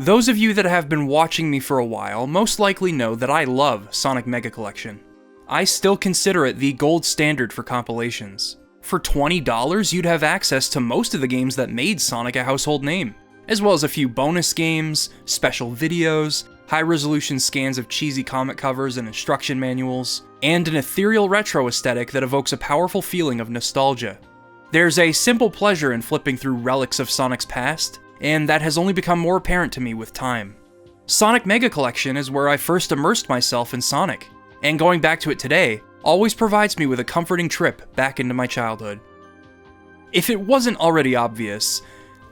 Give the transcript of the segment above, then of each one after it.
Those of you that have been watching me for a while most likely know that I love Sonic Mega Collection. I still consider it the gold standard for compilations. For $20, you'd have access to most of the games that made Sonic a household name, as well as a few bonus games, special videos, high-resolution scans of cheesy comic covers and instruction manuals, and an ethereal retro aesthetic that evokes a powerful feeling of nostalgia. There's a simple pleasure in flipping through relics of Sonic's past, and that has only become more apparent to me with time. Sonic Mega Collection is where I first immersed myself in Sonic, and going back to it today always provides me with a comforting trip back into my childhood. If it wasn't already obvious,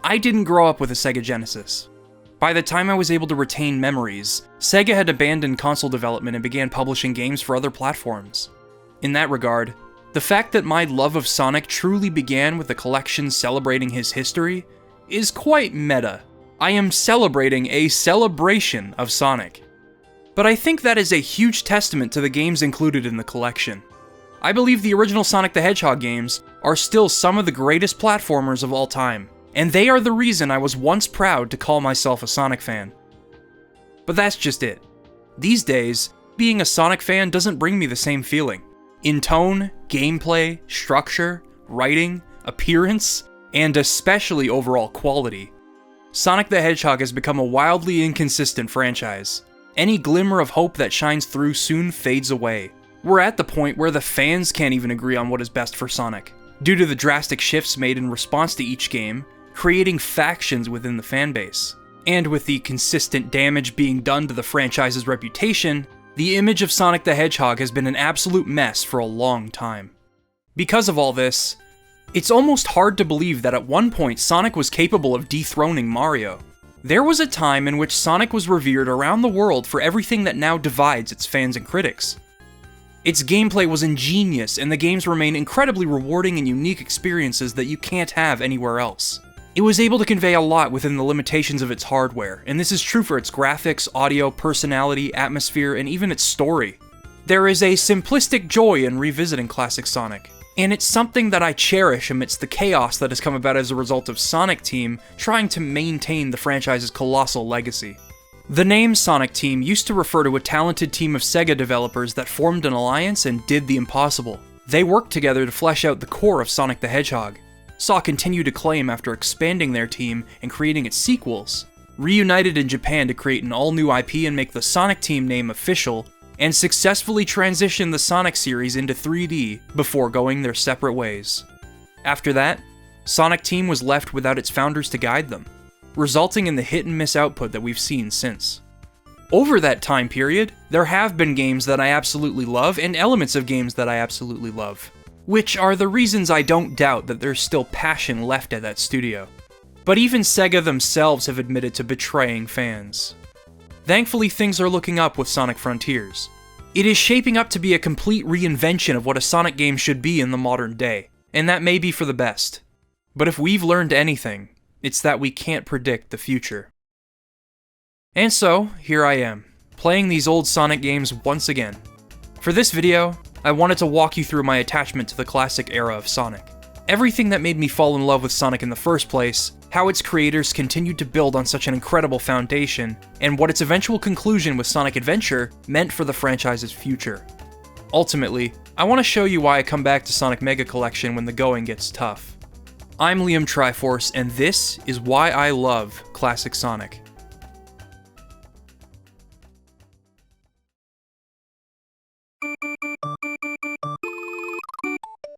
I didn't grow up with a Sega Genesis. By the time I was able to retain memories, Sega had abandoned console development and began publishing games for other platforms. In that regard, the fact that my love of Sonic truly began with a collection celebrating his history is quite meta. I am celebrating a celebration of Sonic. But I think that is a huge testament to the games included in the collection. I believe the original Sonic the Hedgehog games are still some of the greatest platformers of all time, and they are the reason I was once proud to call myself a Sonic fan. But that's just it. These days, being a Sonic fan doesn't bring me the same feeling. In tone, gameplay, structure, writing, appearance, and especially overall quality, Sonic the Hedgehog has become a wildly inconsistent franchise. Any glimmer of hope that shines through soon fades away. We're at the point where the fans can't even agree on what is best for Sonic, due to the drastic shifts made in response to each game, creating factions within the fanbase. And with the consistent damage being done to the franchise's reputation, the image of Sonic the Hedgehog has been an absolute mess for a long time. Because of all this, it's almost hard to believe that at one point Sonic was capable of dethroning Mario. There was a time in which Sonic was revered around the world for everything that now divides its fans and critics. Its gameplay was ingenious, and the games remain incredibly rewarding and unique experiences that you can't have anywhere else. It was able to convey a lot within the limitations of its hardware, and this is true for its graphics, audio, personality, atmosphere, and even its story. There is a simplistic joy in revisiting classic Sonic, and it's something that I cherish amidst the chaos that has come about as a result of Sonic Team trying to maintain the franchise's colossal legacy. The name Sonic Team used to refer to a talented team of Sega developers that formed an alliance and did the impossible. They worked together to flesh out the core of Sonic the Hedgehog, saw continued acclaim after expanding their team and creating its sequels, reunited in Japan to create an all-new IP and make the Sonic Team name official, and successfully transitioned the Sonic series into 3D before going their separate ways. After that, Sonic Team was left without its founders to guide them, resulting in the hit-and-miss output that we've seen since. Over that time period, there have been games that I absolutely love and elements of games that I absolutely love, which are the reasons I don't doubt that there's still passion left at that studio. But even Sega themselves have admitted to betraying fans. Thankfully, things are looking up with Sonic Frontiers. It is shaping up to be a complete reinvention of what a Sonic game should be in the modern day, and that may be for the best. But if we've learned anything, it's that we can't predict the future. And so, here I am, playing these old Sonic games once again. For this video, I wanted to walk you through my attachment to the classic era of Sonic. Everything that made me fall in love with Sonic in the first place, how its creators continued to build on such an incredible foundation, and what its eventual conclusion with Sonic Adventure meant for the franchise's future. Ultimately, I want to show you why I come back to Sonic Mega Collection when the going gets tough. I'm Liam Triforce, and this is why I love classic Sonic.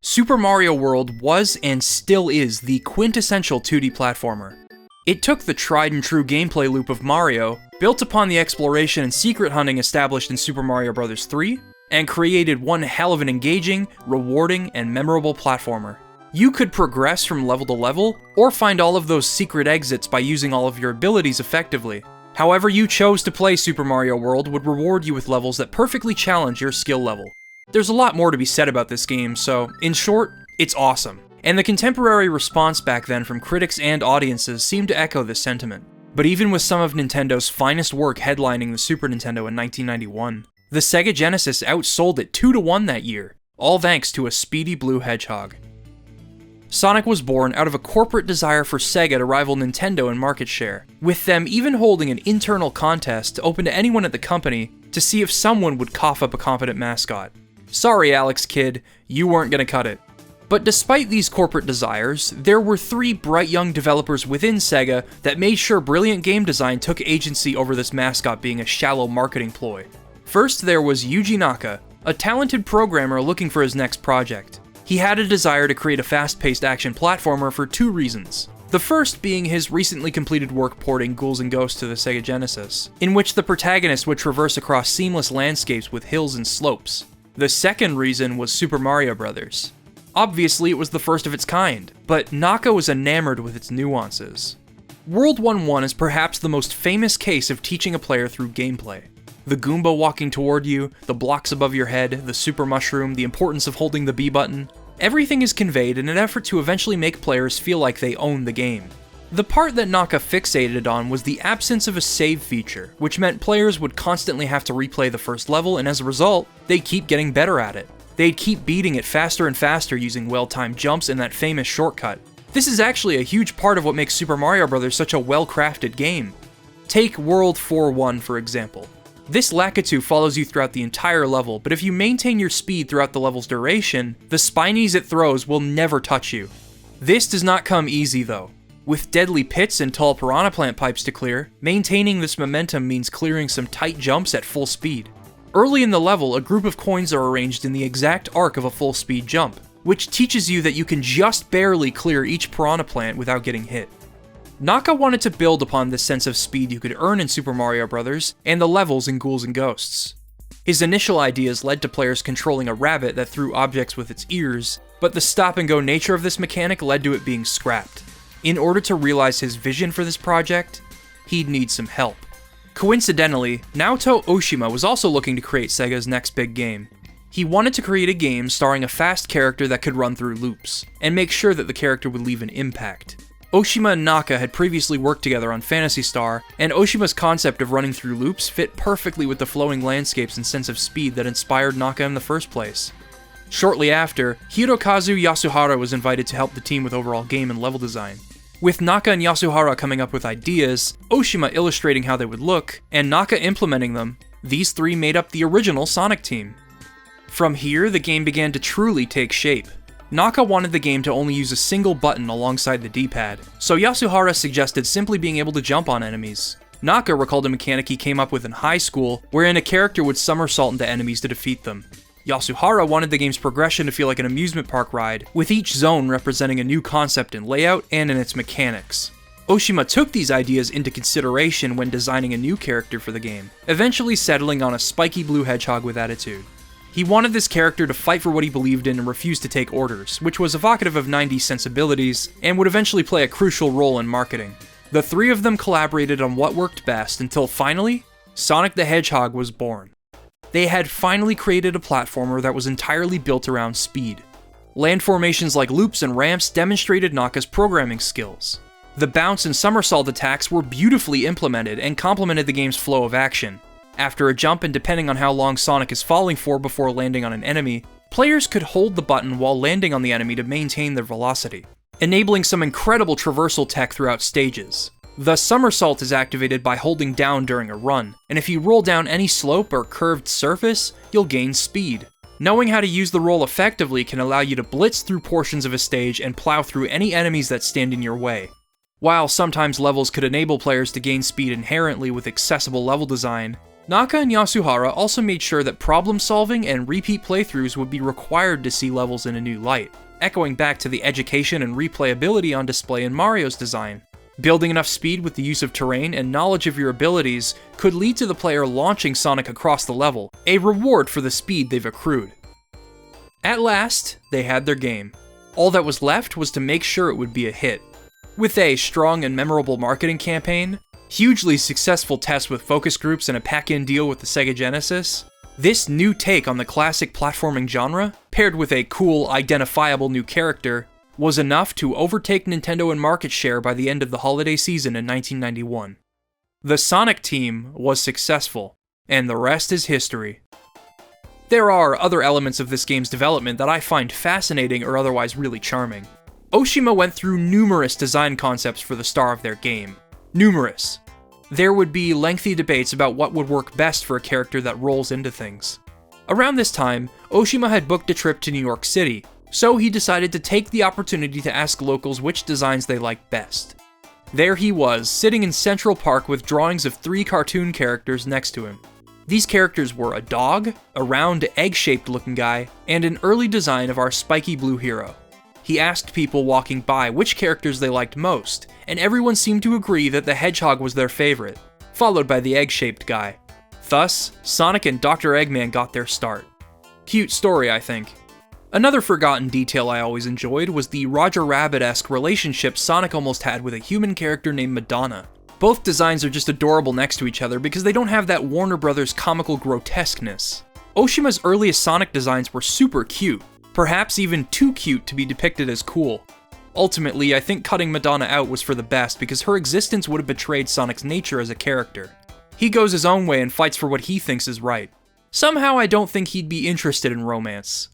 Super Mario World was and still is the quintessential 2D platformer. It took the tried-and-true gameplay loop of Mario, built upon the exploration and secret hunting established in Super Mario Bros. 3, and created one hell of an engaging, rewarding, and memorable platformer. You could progress from level to level, or find all of those secret exits by using all of your abilities effectively. However you chose to play Super Mario World would reward you with levels that perfectly challenge your skill level. There's a lot more to be said about this game, so, in short, it's awesome. And the contemporary response back then from critics and audiences seemed to echo this sentiment. But even with some of Nintendo's finest work headlining the Super Nintendo in 1991, the Sega Genesis outsold it 2-1 that year, all thanks to a speedy blue hedgehog. Sonic was born out of a corporate desire for Sega to rival Nintendo in market share, with them even holding an internal contest open to anyone at the company to see if someone would cough up a competent mascot. Sorry, Alex Kidd, you weren't gonna cut it. But despite these corporate desires, there were 3 bright young developers within Sega that made sure brilliant game design took agency over this mascot being a shallow marketing ploy. First, there was Yuji Naka, a talented programmer looking for his next project. He had a desire to create a fast-paced action platformer for 2 reasons. The first being his recently completed work porting Ghouls and Ghosts to the Sega Genesis, in which the protagonist would traverse across seamless landscapes with hills and slopes. The second reason was Super Mario Bros. Obviously, it was the first of its kind, but Naka was enamored with its nuances. World 1-1 is perhaps the most famous case of teaching a player through gameplay. The Goomba walking toward you, the blocks above your head, the super mushroom, the importance of holding the B button, everything is conveyed in an effort to eventually make players feel like they own the game. The part that Naka fixated on was the absence of a save feature, which meant players would constantly have to replay the first level, and as a result, they'd keep getting better at it. They'd keep beating it faster and faster using well-timed jumps and that famous shortcut. This is actually a huge part of what makes Super Mario Bros. Such a well-crafted game. Take World 4-1 for example. This Lakitu follows you throughout the entire level, but if you maintain your speed throughout the level's duration, the spinies it throws will never touch you. This does not come easy though. With deadly pits and tall piranha plant pipes to clear, maintaining this momentum means clearing some tight jumps at full speed. Early in the level, a group of coins are arranged in the exact arc of a full speed jump, which teaches you that you can just barely clear each piranha plant without getting hit. Naka wanted to build upon this sense of speed you could earn in Super Mario Bros. And the levels in Ghouls and Ghosts. His initial ideas led to players controlling a rabbit that threw objects with its ears, but the stop-and-go nature of this mechanic led to it being scrapped. In order to realize his vision for this project, he'd need some help. Coincidentally, Naoto Oshima was also looking to create Sega's next big game. He wanted to create a game starring a fast character that could run through loops, and make sure that the character would leave an impact. Oshima and Naka had previously worked together on Phantasy Star, and Oshima's concept of running through loops fit perfectly with the flowing landscapes and sense of speed that inspired Naka in the first place. Shortly after, Hirokazu Yasuhara was invited to help the team with overall game and level design. With Naka and Yasuhara coming up with ideas, Oshima illustrating how they would look, and Naka implementing them, these 3 made up the original Sonic team. From here, the game began to truly take shape. Naka wanted the game to only use a single button alongside the D-pad, so Yasuhara suggested simply being able to jump on enemies. Naka recalled a mechanic he came up with in high school, wherein a character would somersault into enemies to defeat them. Yasuhara wanted the game's progression to feel like an amusement park ride, with each zone representing a new concept in layout and in its mechanics. Oshima took these ideas into consideration when designing a new character for the game, eventually settling on a spiky blue hedgehog with attitude. He wanted this character to fight for what he believed in and refuse to take orders, which was evocative of 90s sensibilities, and would eventually play a crucial role in marketing. The 3 of them collaborated on what worked best until finally, Sonic the Hedgehog was born. They had finally created a platformer that was entirely built around speed. Land formations like loops and ramps demonstrated Naka's programming skills. The bounce and somersault attacks were beautifully implemented and complemented the game's flow of action. After a jump and depending on how long Sonic is falling for before landing on an enemy, players could hold the button while landing on the enemy to maintain their velocity, enabling some incredible traversal tech throughout stages. The somersault is activated by holding down during a run, and if you roll down any slope or curved surface, you'll gain speed. Knowing how to use the roll effectively can allow you to blitz through portions of a stage and plow through any enemies that stand in your way. While sometimes levels could enable players to gain speed inherently with accessible level design, Naka and Yasuhara also made sure that problem solving and repeat playthroughs would be required to see levels in a new light, echoing back to the education and replayability on display in Mario's design. Building enough speed with the use of terrain and knowledge of your abilities could lead to the player launching Sonic across the level, a reward for the speed they've accrued. At last, they had their game. All that was left was to make sure it would be a hit. With a strong and memorable marketing campaign, hugely successful tests with focus groups and a pack-in deal with the Sega Genesis, this new take on the classic platforming genre, paired with a cool, identifiable new character, was enough to overtake Nintendo in market share by the end of the holiday season in 1991. The Sonic team was successful, and the rest is history. There are other elements of this game's development that I find fascinating or otherwise really charming. Oshima went through numerous design concepts for the star of their game. Numerous. There would be lengthy debates about what would work best for a character that rolls into things. Around this time, Oshima had booked a trip to New York City, so he decided to take the opportunity to ask locals which designs they liked best. There he was, sitting in Central Park with drawings of 3 cartoon characters next to him. These characters were a dog, a round egg-shaped looking guy, and an early design of our spiky blue hero. He asked people walking by which characters they liked most, and everyone seemed to agree that the Hedgehog was their favorite, followed by the egg-shaped guy. Thus, Sonic and Dr. Eggman got their start. Cute story, I think. Another forgotten detail I always enjoyed was the Roger Rabbit-esque relationship Sonic almost had with a human character named Madonna. Both designs are just adorable next to each other because they don't have that Warner Brothers comical grotesqueness. Oshima's earliest Sonic designs were super cute, perhaps even too cute to be depicted as cool. Ultimately, I think cutting Madonna out was for the best because her existence would have betrayed Sonic's nature as a character. He goes his own way and fights for what he thinks is right. Somehow I don't think he'd be interested in romance.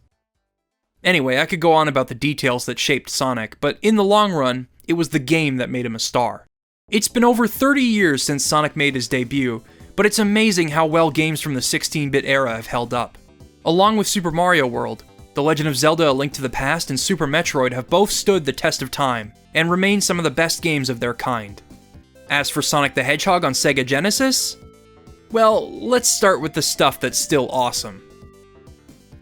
Anyway, I could go on about the details that shaped Sonic, but in the long run, it was the game that made him a star. It's been over 30 years since Sonic made his debut, but it's amazing how well games from the 16-bit era have held up. Along with Super Mario World, The Legend of Zelda: A Link to the Past and Super Metroid have both stood the test of time, and remain some of the best games of their kind. As for Sonic the Hedgehog on Sega Genesis, well, let's start with the stuff that's still awesome.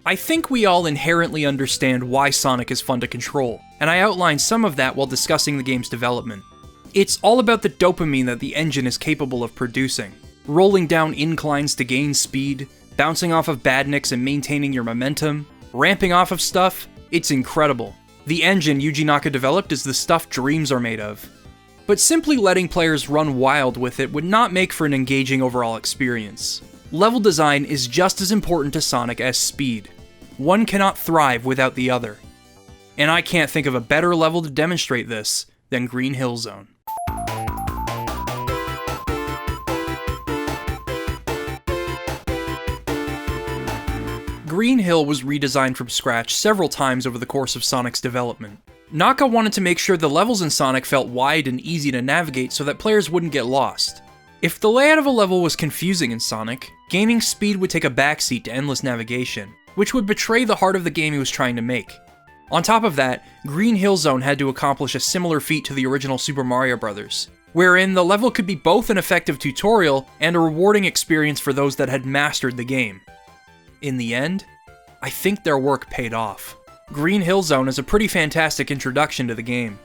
I think we all inherently understand why Sonic is fun to control, and I outlined some of that while discussing the game's development. It's all about the dopamine that the engine is capable of producing. Rolling down inclines to gain speed, bouncing off of badniks and maintaining your momentum, ramping off of stuff, it's incredible. The engine Yuji Naka developed is the stuff dreams are made of. But simply letting players run wild with it would not make for an engaging overall experience. Level design is just as important to Sonic as speed. One cannot thrive without the other. And I can't think of a better level to demonstrate this than Green Hill Zone. Green Hill was redesigned from scratch several times over the course of Sonic's development. Naka wanted to make sure the levels in Sonic felt wide and easy to navigate so that players wouldn't get lost. If the layout of a level was confusing in Sonic, gaining speed would take a backseat to endless navigation, which would betray the heart of the game he was trying to make. On top of that, Green Hill Zone had to accomplish a similar feat to the original Super Mario Bros., wherein the level could be both an effective tutorial and a rewarding experience for those that had mastered the game. In the end, I think their work paid off. Green Hill Zone is a pretty fantastic introduction to the game.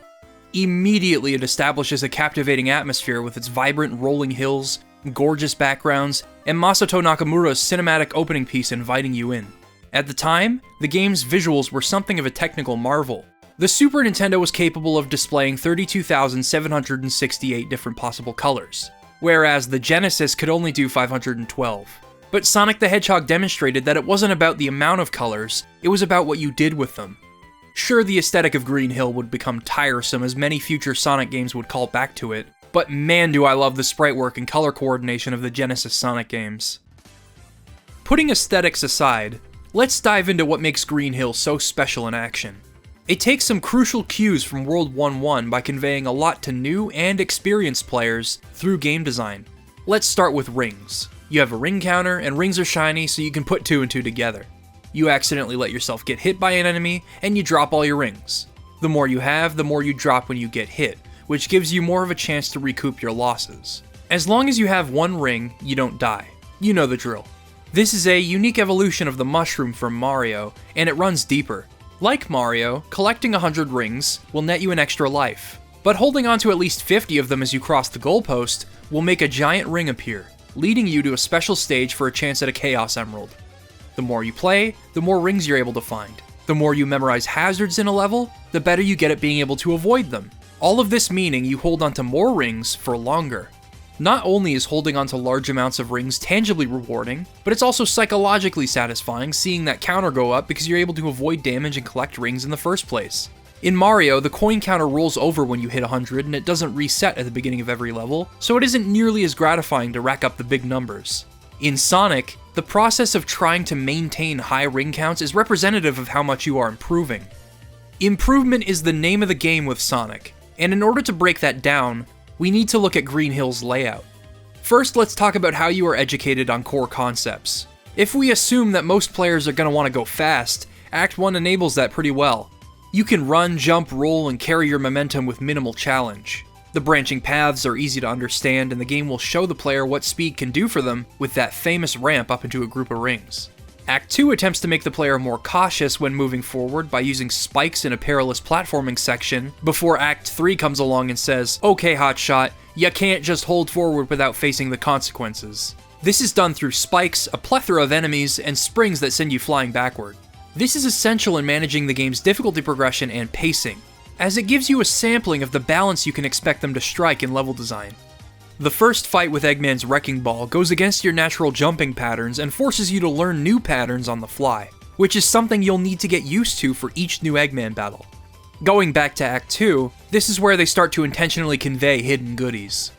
Immediately it establishes a captivating atmosphere with its vibrant rolling hills, gorgeous backgrounds, and Masato Nakamura's cinematic opening piece inviting you in. At the time, the game's visuals were something of a technical marvel. The Super Nintendo was capable of displaying 32,768 different possible colors, whereas the Genesis could only do 512. But Sonic the Hedgehog demonstrated that it wasn't about the amount of colors, it was about what you did with them. Sure, the aesthetic of Green Hill would become tiresome as many future Sonic games would call back to it, but man do I love the sprite work and color coordination of the Genesis Sonic games. Putting aesthetics aside, let's dive into what makes Green Hill so special in action. It takes some crucial cues from World 1-1 by conveying a lot to new and experienced players through game design. Let's start with rings. You have a ring counter, and rings are shiny so you can put 2 and 2 together. You accidentally let yourself get hit by an enemy, and you drop all your rings. The more you have, the more you drop when you get hit, which gives you more of a chance to recoup your losses. As long as you have 1 ring, you don't die. You know the drill. This is a unique evolution of the mushroom from Mario, and it runs deeper. Like Mario, collecting 100 rings will net you an extra life, but holding on to at least 50 of them as you cross the goalpost will make a giant ring appear, leading you to a special stage for a chance at a Chaos Emerald. The more you play, the more rings you're able to find. The more you memorize hazards in a level, the better you get at being able to avoid them. All of this meaning you hold onto more rings for longer. Not only is holding onto large amounts of rings tangibly rewarding, but it's also psychologically satisfying seeing that counter go up because you're able to avoid damage and collect rings in the first place. In Mario, the coin counter rolls over when you hit 100 and it doesn't reset at the beginning of every level, so it isn't nearly as gratifying to rack up the big numbers. In Sonic, the process of trying to maintain high ring counts is representative of how much you are improving. Improvement is the name of the game with Sonic, and in order to break that down, we need to look at Green Hill's layout. First, let's talk about how you are educated on core concepts. If we assume that most players are going to want to go fast, Act 1 enables that pretty well. You can run, jump, roll, and carry your momentum with minimal challenge. The branching paths are easy to understand, and the game will show the player what speed can do for them with that famous ramp up into a group of rings. Act 2 attempts to make the player more cautious when moving forward by using spikes in a perilous platforming section, before Act 3 comes along and says, "Okay, hotshot, you can't just hold forward without facing the consequences." This is done through spikes, a plethora of enemies, and springs that send you flying backward. This is essential in managing the game's difficulty progression and pacing, as it gives you a sampling of the balance you can expect them to strike in level design. The first fight with Eggman's Wrecking Ball goes against your natural jumping patterns and forces you to learn new patterns on the fly, which is something you'll need to get used to for each new Eggman battle. Going back to Act 2, this is where they start to intentionally convey hidden goodies.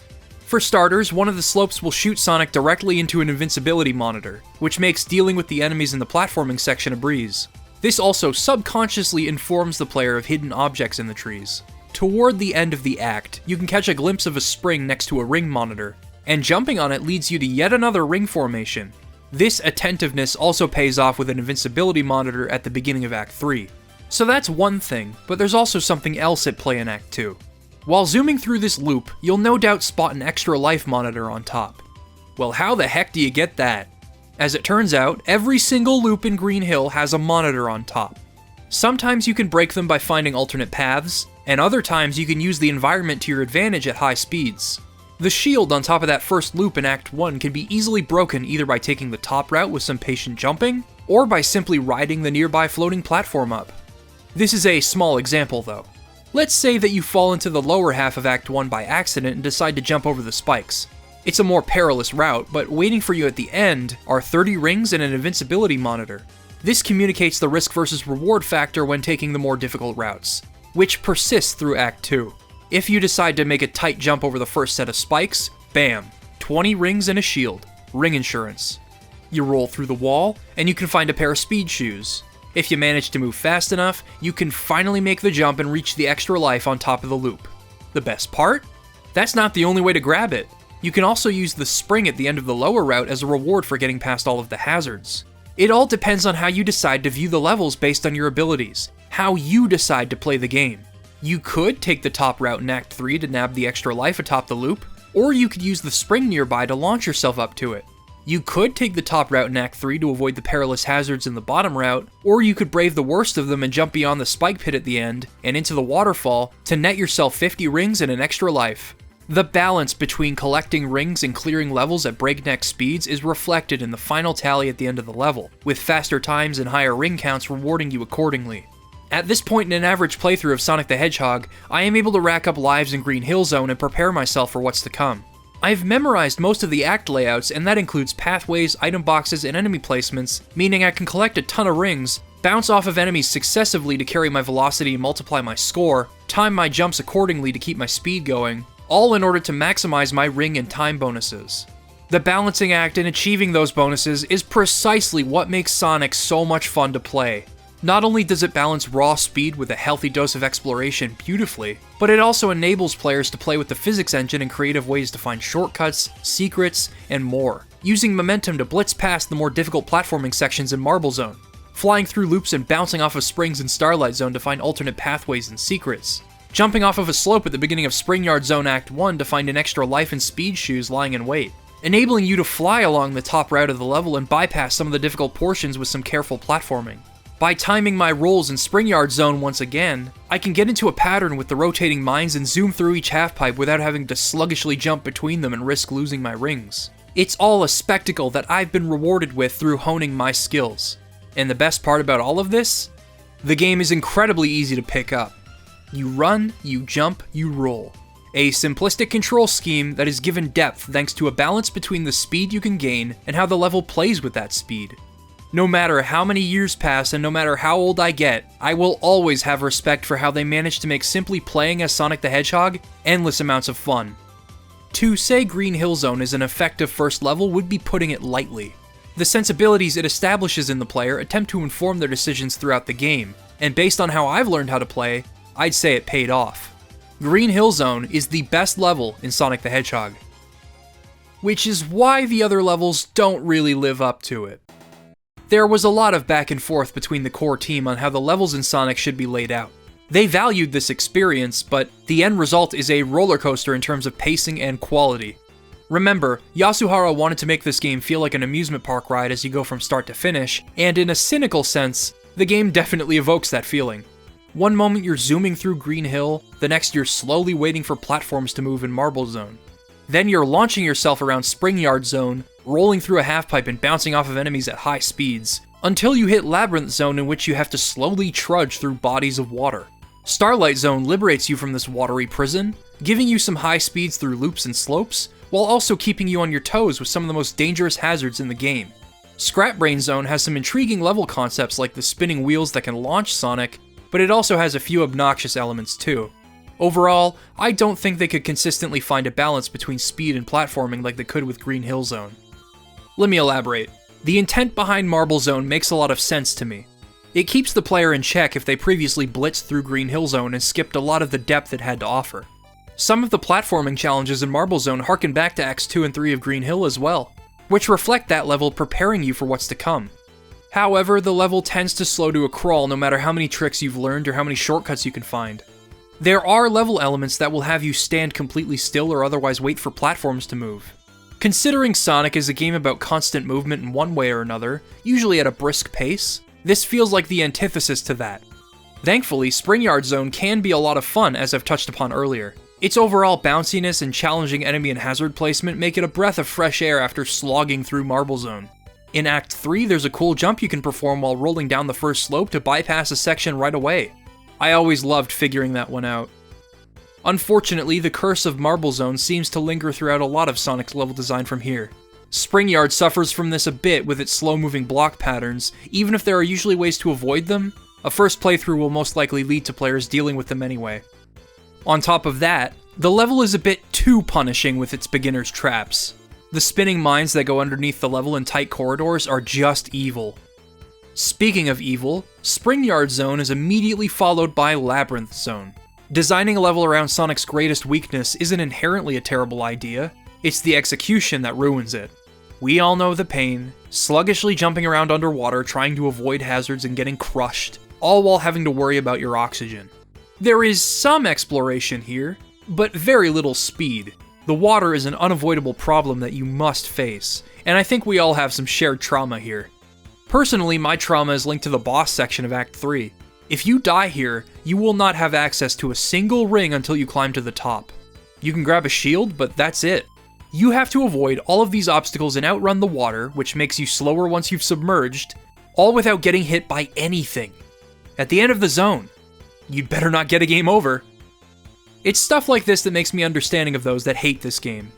For starters, one of the slopes will shoot Sonic directly into an invincibility monitor, which makes dealing with the enemies in the platforming section a breeze. This also subconsciously informs the player of hidden objects in the trees. Toward the end of the act, you can catch a glimpse of a spring next to a ring monitor, and jumping on it leads you to yet another ring formation. This attentiveness also pays off with an invincibility monitor at the beginning of Act 3. So that's one thing, but there's also something else at play in Act 2. While zooming through this loop, you'll no doubt spot an extra life monitor on top. Well, how the heck do you get that? As it turns out, every single loop in Green Hill has a monitor on top. Sometimes you can break them by finding alternate paths, and other times you can use the environment to your advantage at high speeds. The shield on top of that first loop in Act 1 can be easily broken either by taking the top route with some patient jumping, or by simply riding the nearby floating platform up. This is a small example though. Let's say that you fall into the lower half of Act 1 by accident and decide to jump over the spikes. It's a more perilous route, but waiting for you at the end are 30 rings and an invincibility monitor. This communicates the risk versus reward factor when taking the more difficult routes, which persists through Act 2. If you decide to make a tight jump over the first set of spikes, bam, 20 rings and a shield, ring insurance. You roll through the wall, and you can find a pair of speed shoes. If you manage to move fast enough, you can finally make the jump and reach the extra life on top of the loop. The best part? That's not the only way to grab it. You can also use the spring at the end of the lower route as a reward for getting past all of the hazards. It all depends on how you decide to view the levels based on your abilities, how you decide to play the game. You could take the top route in Act 3 to nab the extra life atop the loop, or you could use the spring nearby to launch yourself up to it. You could take the top route in Act 3 to avoid the perilous hazards in the bottom route, or you could brave the worst of them and jump beyond the spike pit at the end and into the waterfall to net yourself 50 rings and an extra life. The balance between collecting rings and clearing levels at breakneck speeds is reflected in the final tally at the end of the level, with faster times and higher ring counts rewarding you accordingly. At this point in an average playthrough of Sonic the Hedgehog, I am able to rack up lives in Green Hill Zone and prepare myself for what's to come. I've memorized most of the act layouts, and that includes pathways, item boxes, and enemy placements, meaning I can collect a ton of rings, bounce off of enemies successively to carry my velocity and multiply my score, time my jumps accordingly to keep my speed going, all in order to maximize my ring and time bonuses. The balancing act in achieving those bonuses is precisely what makes Sonic so much fun to play. Not only does it balance raw speed with a healthy dose of exploration beautifully, but it also enables players to play with the physics engine in creative ways to find shortcuts, secrets, and more, using momentum to blitz past the more difficult platforming sections in Marble Zone, flying through loops and bouncing off of springs in Starlight Zone to find alternate pathways and secrets, jumping off of a slope at the beginning of Spring Yard Zone Act 1 to find an extra life and speed shoes lying in wait, enabling you to fly along the top route of the level and bypass some of the difficult portions with some careful platforming. By timing my rolls in Spring Yard Zone once again, I can get into a pattern with the rotating mines and zoom through each half-pipe without having to sluggishly jump between them and risk losing my rings. It's all a spectacle that I've been rewarded with through honing my skills. And the best part about all of this? The game is incredibly easy to pick up. You run, you jump, you roll. A simplistic control scheme that is given depth thanks to a balance between the speed you can gain and how the level plays with that speed. No matter how many years pass and no matter how old I get, I will always have respect for how they managed to make simply playing as Sonic the Hedgehog endless amounts of fun. To say Green Hill Zone is an effective first level would be putting it lightly. The sensibilities it establishes in the player attempt to inform their decisions throughout the game, and based on how I've learned how to play, I'd say it paid off. Green Hill Zone is the best level in Sonic the Hedgehog, which is why the other levels don't really live up to it. There was a lot of back and forth between the core team on how the levels in Sonic should be laid out. They valued this experience, but the end result is a roller coaster in terms of pacing and quality. Remember, Yasuhara wanted to make this game feel like an amusement park ride as you go from start to finish, and in a cynical sense, the game definitely evokes that feeling. One moment you're zooming through Green Hill, the next you're slowly waiting for platforms to move in Marble Zone. Then you're launching yourself around Spring Yard Zone, rolling through a half-pipe and bouncing off of enemies at high speeds, until you hit Labyrinth Zone, in which you have to slowly trudge through bodies of water. Starlight Zone liberates you from this watery prison, giving you some high speeds through loops and slopes, while also keeping you on your toes with some of the most dangerous hazards in the game. Scrap Brain Zone has some intriguing level concepts like the spinning wheels that can launch Sonic, but it also has a few obnoxious elements too. Overall, I don't think they could consistently find a balance between speed and platforming like they could with Green Hill Zone. Let me elaborate. The intent behind Marble Zone makes a lot of sense to me. It keeps the player in check if they previously blitzed through Green Hill Zone and skipped a lot of the depth it had to offer. Some of the platforming challenges in Marble Zone harken back to Acts 2 and 3 of Green Hill as well, which reflect that level preparing you for what's to come. However, the level tends to slow to a crawl no matter how many tricks you've learned or how many shortcuts you can find. There are level elements that will have you stand completely still or otherwise wait for platforms to move. Considering Sonic is a game about constant movement in one way or another, usually at a brisk pace, this feels like the antithesis to that. Thankfully, Spring Yard Zone can be a lot of fun, as I've touched upon earlier. Its overall bounciness and challenging enemy and hazard placement make it a breath of fresh air after slogging through Marble Zone. In Act 3, there's a cool jump you can perform while rolling down the first slope to bypass a section right away. I always loved figuring that one out. Unfortunately, the curse of Marble Zone seems to linger throughout a lot of Sonic's level design from here. Spring Yard suffers from this a bit with its slow-moving block patterns. Even if there are usually ways to avoid them, a first playthrough will most likely lead to players dealing with them anyway. On top of that, the level is a bit too punishing with its beginner's traps. The spinning mines that go underneath the level in tight corridors are just evil. Speaking of evil, Spring Yard Zone is immediately followed by Labyrinth Zone. Designing a level around Sonic's greatest weakness isn't inherently a terrible idea, it's the execution that ruins it. We all know the pain, sluggishly jumping around underwater trying to avoid hazards and getting crushed, all while having to worry about your oxygen. There is some exploration here, but very little speed. The water is an unavoidable problem that you must face, and I think we all have some shared trauma here. Personally, my trauma is linked to the boss section of Act 3. If you die here, you will not have access to a single ring until you climb to the top. You can grab a shield, but that's it. You have to avoid all of these obstacles and outrun the water, which makes you slower once you've submerged, all without getting hit by anything. At the end of the zone, you'd better not get a game over. It's stuff like this that makes me understanding of those that hate this game.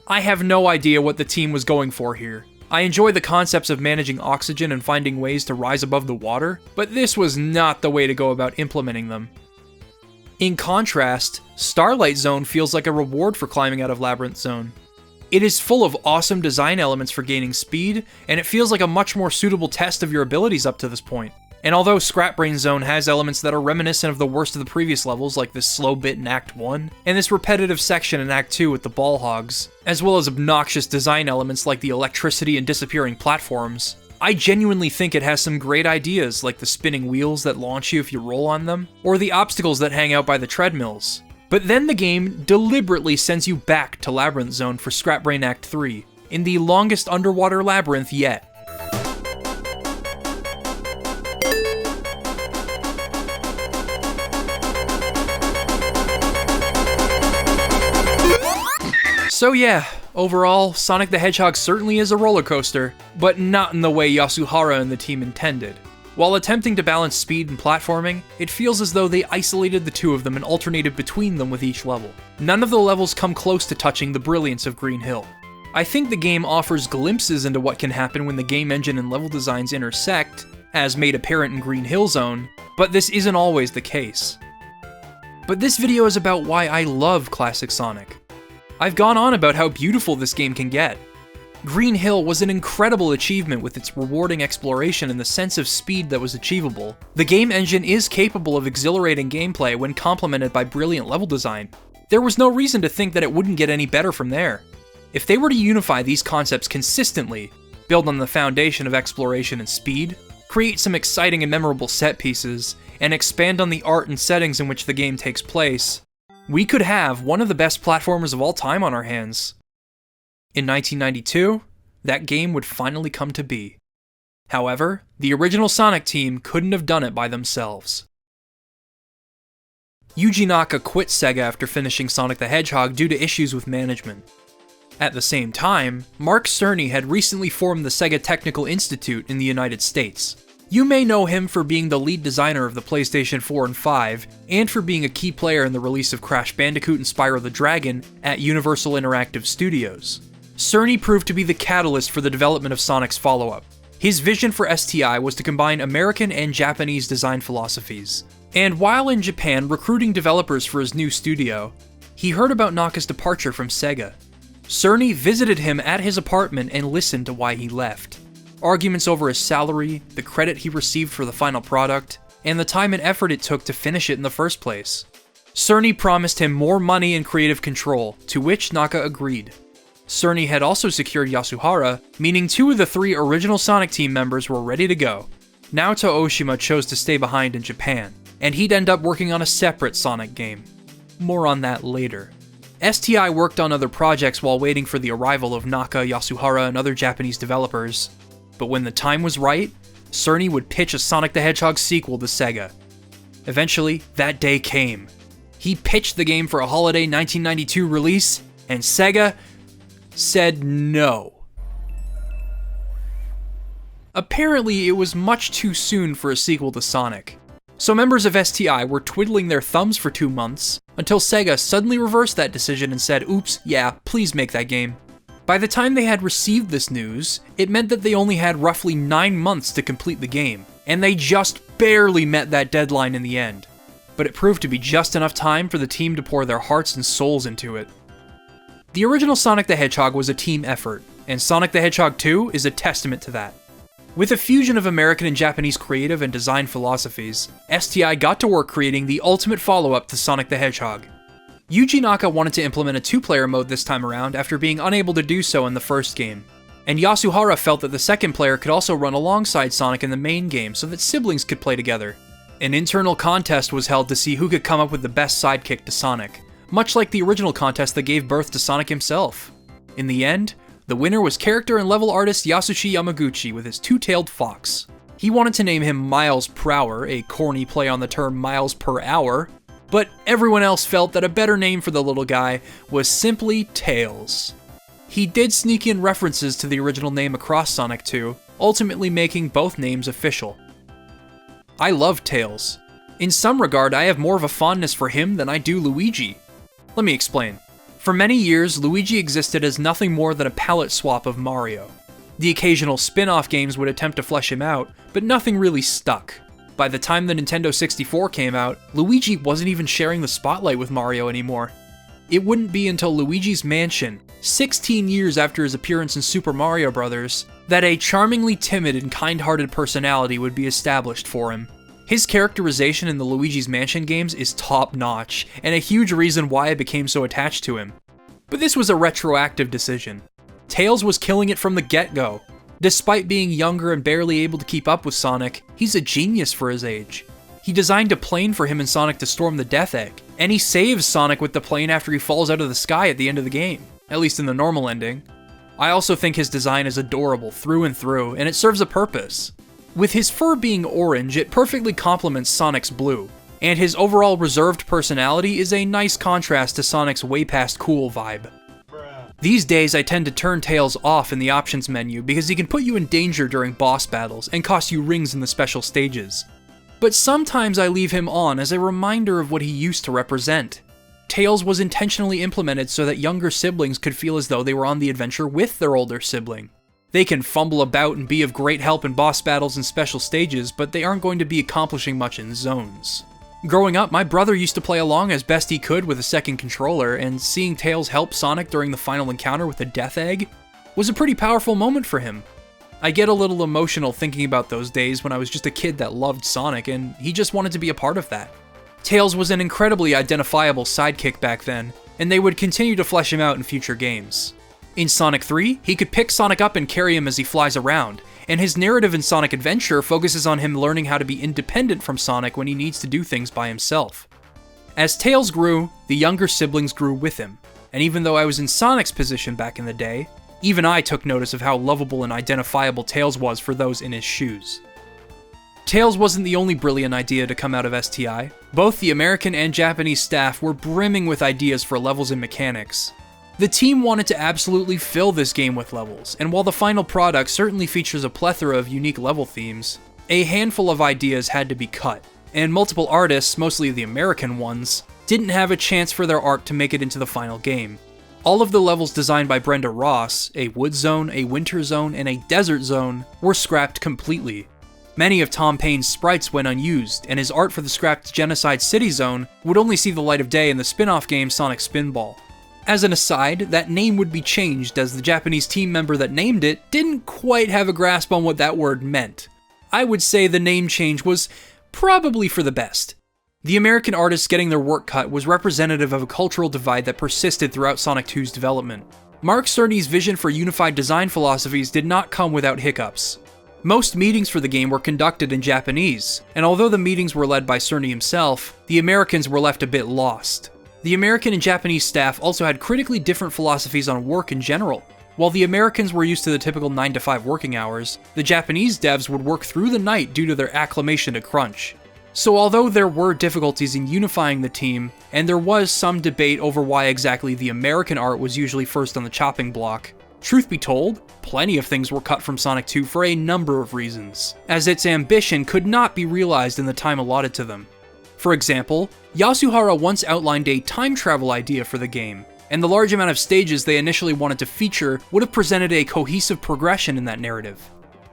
I have no idea what the team was going for here. I enjoy the concepts of managing oxygen and finding ways to rise above the water, but this was not the way to go about implementing them. In contrast, Starlight Zone feels like a reward for climbing out of Labyrinth Zone. It is full of awesome design elements for gaining speed, and it feels like a much more suitable test of your abilities up to this point. And although Scrap Brain Zone has elements that are reminiscent of the worst of the previous levels, like this slow bit in Act 1, and this repetitive section in Act 2 with the ball hogs, as well as obnoxious design elements like the electricity and disappearing platforms, I genuinely think it has some great ideas, like the spinning wheels that launch you if you roll on them, or the obstacles that hang out by the treadmills. But then the game deliberately sends you back to Labyrinth Zone for Scrap Brain Act 3, in the longest underwater labyrinth yet. So yeah, overall, Sonic the Hedgehog certainly is a roller coaster, but not in the way Yasuhara and the team intended. While attempting to balance speed and platforming, it feels as though they isolated the two of them and alternated between them with each level. None of the levels come close to touching the brilliance of Green Hill. I think the game offers glimpses into what can happen when the game engine and level designs intersect, as made apparent in Green Hill Zone, but this isn't always the case. But this video is about why I love classic Sonic. I've gone on about how beautiful this game can get. Green Hill was an incredible achievement with its rewarding exploration and the sense of speed that was achievable. The game engine is capable of exhilarating gameplay when complemented by brilliant level design. There was no reason to think that it wouldn't get any better from there. If they were to unify these concepts consistently, build on the foundation of exploration and speed, create some exciting and memorable set pieces, and expand on the art and settings in which the game takes place, we could have one of the best platformers of all time on our hands. In 1992, that game would finally come to be. However, the original Sonic team couldn't have done it by themselves. Yuji Naka quit Sega after finishing Sonic the Hedgehog due to issues with management. At the same time, Mark Cerny had recently formed the Sega Technical Institute in the United States. You may know him for being the lead designer of the PlayStation 4 and 5, and for being a key player in the release of Crash Bandicoot and Spyro the Dragon at Universal Interactive Studios. Cerny proved to be the catalyst for the development of Sonic's follow-up. His vision for STI was to combine American and Japanese design philosophies. And while in Japan recruiting developers for his new studio, he heard about Naka's departure from Sega. Cerny visited him at his apartment and listened to why he left. Arguments over his salary, the credit he received for the final product, and the time and effort it took to finish it in the first place. Cerny promised him more money and creative control, to which Naka agreed. Cerny had also secured Yasuhara, meaning 2 of the 3 original Sonic team members were ready to go. Naoto Oshima chose to stay behind in Japan, and he'd end up working on a separate Sonic game. More on that later. STI worked on other projects while waiting for the arrival of Naka, Yasuhara, and other Japanese developers, but when the time was right, Cerny would pitch a Sonic the Hedgehog sequel to Sega. Eventually, that day came. He pitched the game for a holiday 1992 release, and Sega said no. Apparently, it was much too soon for a sequel to Sonic. So members of STI were twiddling their thumbs for 2 months, until Sega suddenly reversed that decision and said, oops, yeah, please make that game. By the time they had received this news, it meant that they only had roughly 9 months to complete the game, and they just barely met that deadline in the end. But it proved to be just enough time for the team to pour their hearts and souls into it. The original Sonic the Hedgehog was a team effort, and Sonic the Hedgehog 2 is a testament to that. With a fusion of American and Japanese creative and design philosophies, STI got to work creating the ultimate follow-up to Sonic the Hedgehog. Yuji Naka wanted to implement a 2-player mode this time around after being unable to do so in the first game, and Yasuhara felt that the second player could also run alongside Sonic in the main game so that siblings could play together. An internal contest was held to see who could come up with the best sidekick to Sonic, much like the original contest that gave birth to Sonic himself. In the end, the winner was character and level artist Yasushi Yamaguchi with his 2-tailed fox. He wanted to name him Miles Per Hour, a corny play on the term miles per hour, but everyone else felt that a better name for the little guy was simply Tails. He did sneak in references to the original name across Sonic 2, ultimately making both names official. I love Tails. In some regard, I have more of a fondness for him than I do Luigi. Let me explain. For many years, Luigi existed as nothing more than a palette swap of Mario. The occasional spin-off games would attempt to flesh him out, but nothing really stuck. By the time the Nintendo 64 came out, Luigi wasn't even sharing the spotlight with Mario anymore. It wouldn't be until Luigi's Mansion, 16 years after his appearance in Super Mario Bros., that a charmingly timid and kind-hearted personality would be established for him. His characterization in the Luigi's Mansion games is top-notch, and a huge reason why I became so attached to him. But this was a retroactive decision. Tails was killing it from the get-go. Despite being younger and barely able to keep up with Sonic, he's a genius for his age. He designed a plane for him and Sonic to storm the Death Egg, and he saves Sonic with the plane after he falls out of the sky at the end of the game, at least in the normal ending. I also think his design is adorable through and through, and it serves a purpose. With his fur being orange, it perfectly complements Sonic's blue, and his overall reserved personality is a nice contrast to Sonic's way past cool vibe. These days, I tend to turn Tails off in the options menu because he can put you in danger during boss battles and cost you rings in the special stages. But sometimes I leave him on as a reminder of what he used to represent. Tails was intentionally implemented so that younger siblings could feel as though they were on the adventure with their older sibling. They can fumble about and be of great help in boss battles and special stages, but they aren't going to be accomplishing much in zones. Growing up, my brother used to play along as best he could with a second controller, and seeing Tails help Sonic during the final encounter with the Death Egg, was a pretty powerful moment for him. I get a little emotional thinking about those days when I was just a kid that loved Sonic and he just wanted to be a part of that. Tails was an incredibly identifiable sidekick back then, and they would continue to flesh him out in future games. In Sonic 3, he could pick Sonic up and carry him as he flies around, and his narrative in Sonic Adventure focuses on him learning how to be independent from Sonic when he needs to do things by himself. As Tails grew, the younger siblings grew with him, and even though I was in Sonic's position back in the day, even I took notice of how lovable and identifiable Tails was for those in his shoes. Tails wasn't the only brilliant idea to come out of STI. Both the American and Japanese staff were brimming with ideas for levels and mechanics. The team wanted to absolutely fill this game with levels, and while the final product certainly features a plethora of unique level themes, a handful of ideas had to be cut, and multiple artists, mostly the American ones, didn't have a chance for their art to make it into the final game. All of the levels designed by Brenda Ross, a wood zone, a winter zone, and a desert zone, were scrapped completely. Many of Tom Payne's sprites went unused, and his art for the scrapped Genocide City zone would only see the light of day in the spin-off game Sonic Spinball. As an aside, that name would be changed as the Japanese team member that named it didn't quite have a grasp on what that word meant. I would say the name change was probably for the best. The American artists getting their work cut was representative of a cultural divide that persisted throughout Sonic 2's development. Mark Cerny's vision for unified design philosophies did not come without hiccups. Most meetings for the game were conducted in Japanese, and although the meetings were led by Cerny himself, the Americans were left a bit lost. The American and Japanese staff also had critically different philosophies on work in general. While the Americans were used to the typical 9 to 5 working hours, the Japanese devs would work through the night due to their acclimation to crunch. So although there were difficulties in unifying the team, and there was some debate over why exactly the American art was usually first on the chopping block, truth be told, plenty of things were cut from Sonic 2 for a number of reasons, as its ambition could not be realized in the time allotted to them. For example, Yasuhara once outlined a time travel idea for the game, and the large amount of stages they initially wanted to feature would have presented a cohesive progression in that narrative.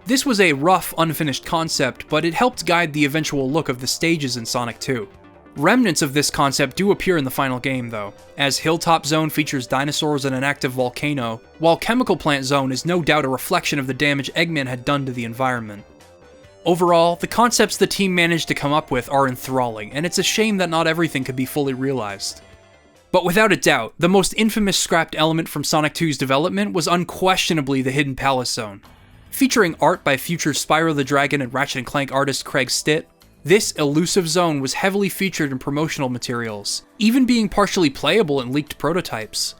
This was a rough, unfinished concept, but it helped guide the eventual look of the stages in Sonic 2. Remnants of this concept do appear in the final game, though, as Hilltop Zone features dinosaurs and an active volcano, while Chemical Plant Zone is no doubt a reflection of the damage Eggman had done to the environment. Overall, the concepts the team managed to come up with are enthralling, and it's a shame that not everything could be fully realized. But without a doubt, the most infamous scrapped element from Sonic 2's development was unquestionably the Hidden Palace Zone. Featuring art by future Spyro the Dragon and Ratchet & Clank artist Craig Stitt, this elusive zone was heavily featured in promotional materials, even being partially playable in leaked prototypes.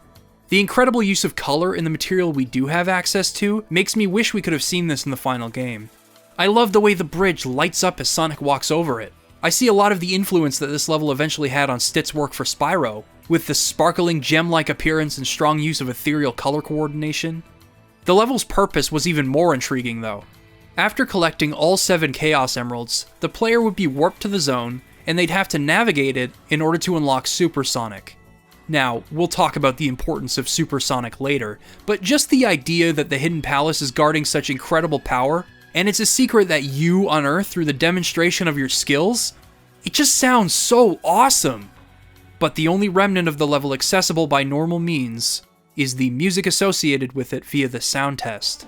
The incredible use of color in the material we do have access to makes me wish we could have seen this in the final game. I love the way the bridge lights up as Sonic walks over it. I see a lot of the influence that this level eventually had on Stitt's work for Spyro, with the sparkling gem-like appearance and strong use of ethereal color coordination. The level's purpose was even more intriguing though. After collecting all 7 Chaos Emeralds, the player would be warped to the zone, and they'd have to navigate it in order to unlock Super Sonic. Now, we'll talk about the importance of Super Sonic later, but just the idea that the Hidden Palace is guarding such incredible power, and it's a secret that you unearth through the demonstration of your skills, it just sounds so awesome! But the only remnant of the level accessible by normal means is the music associated with it via the sound test.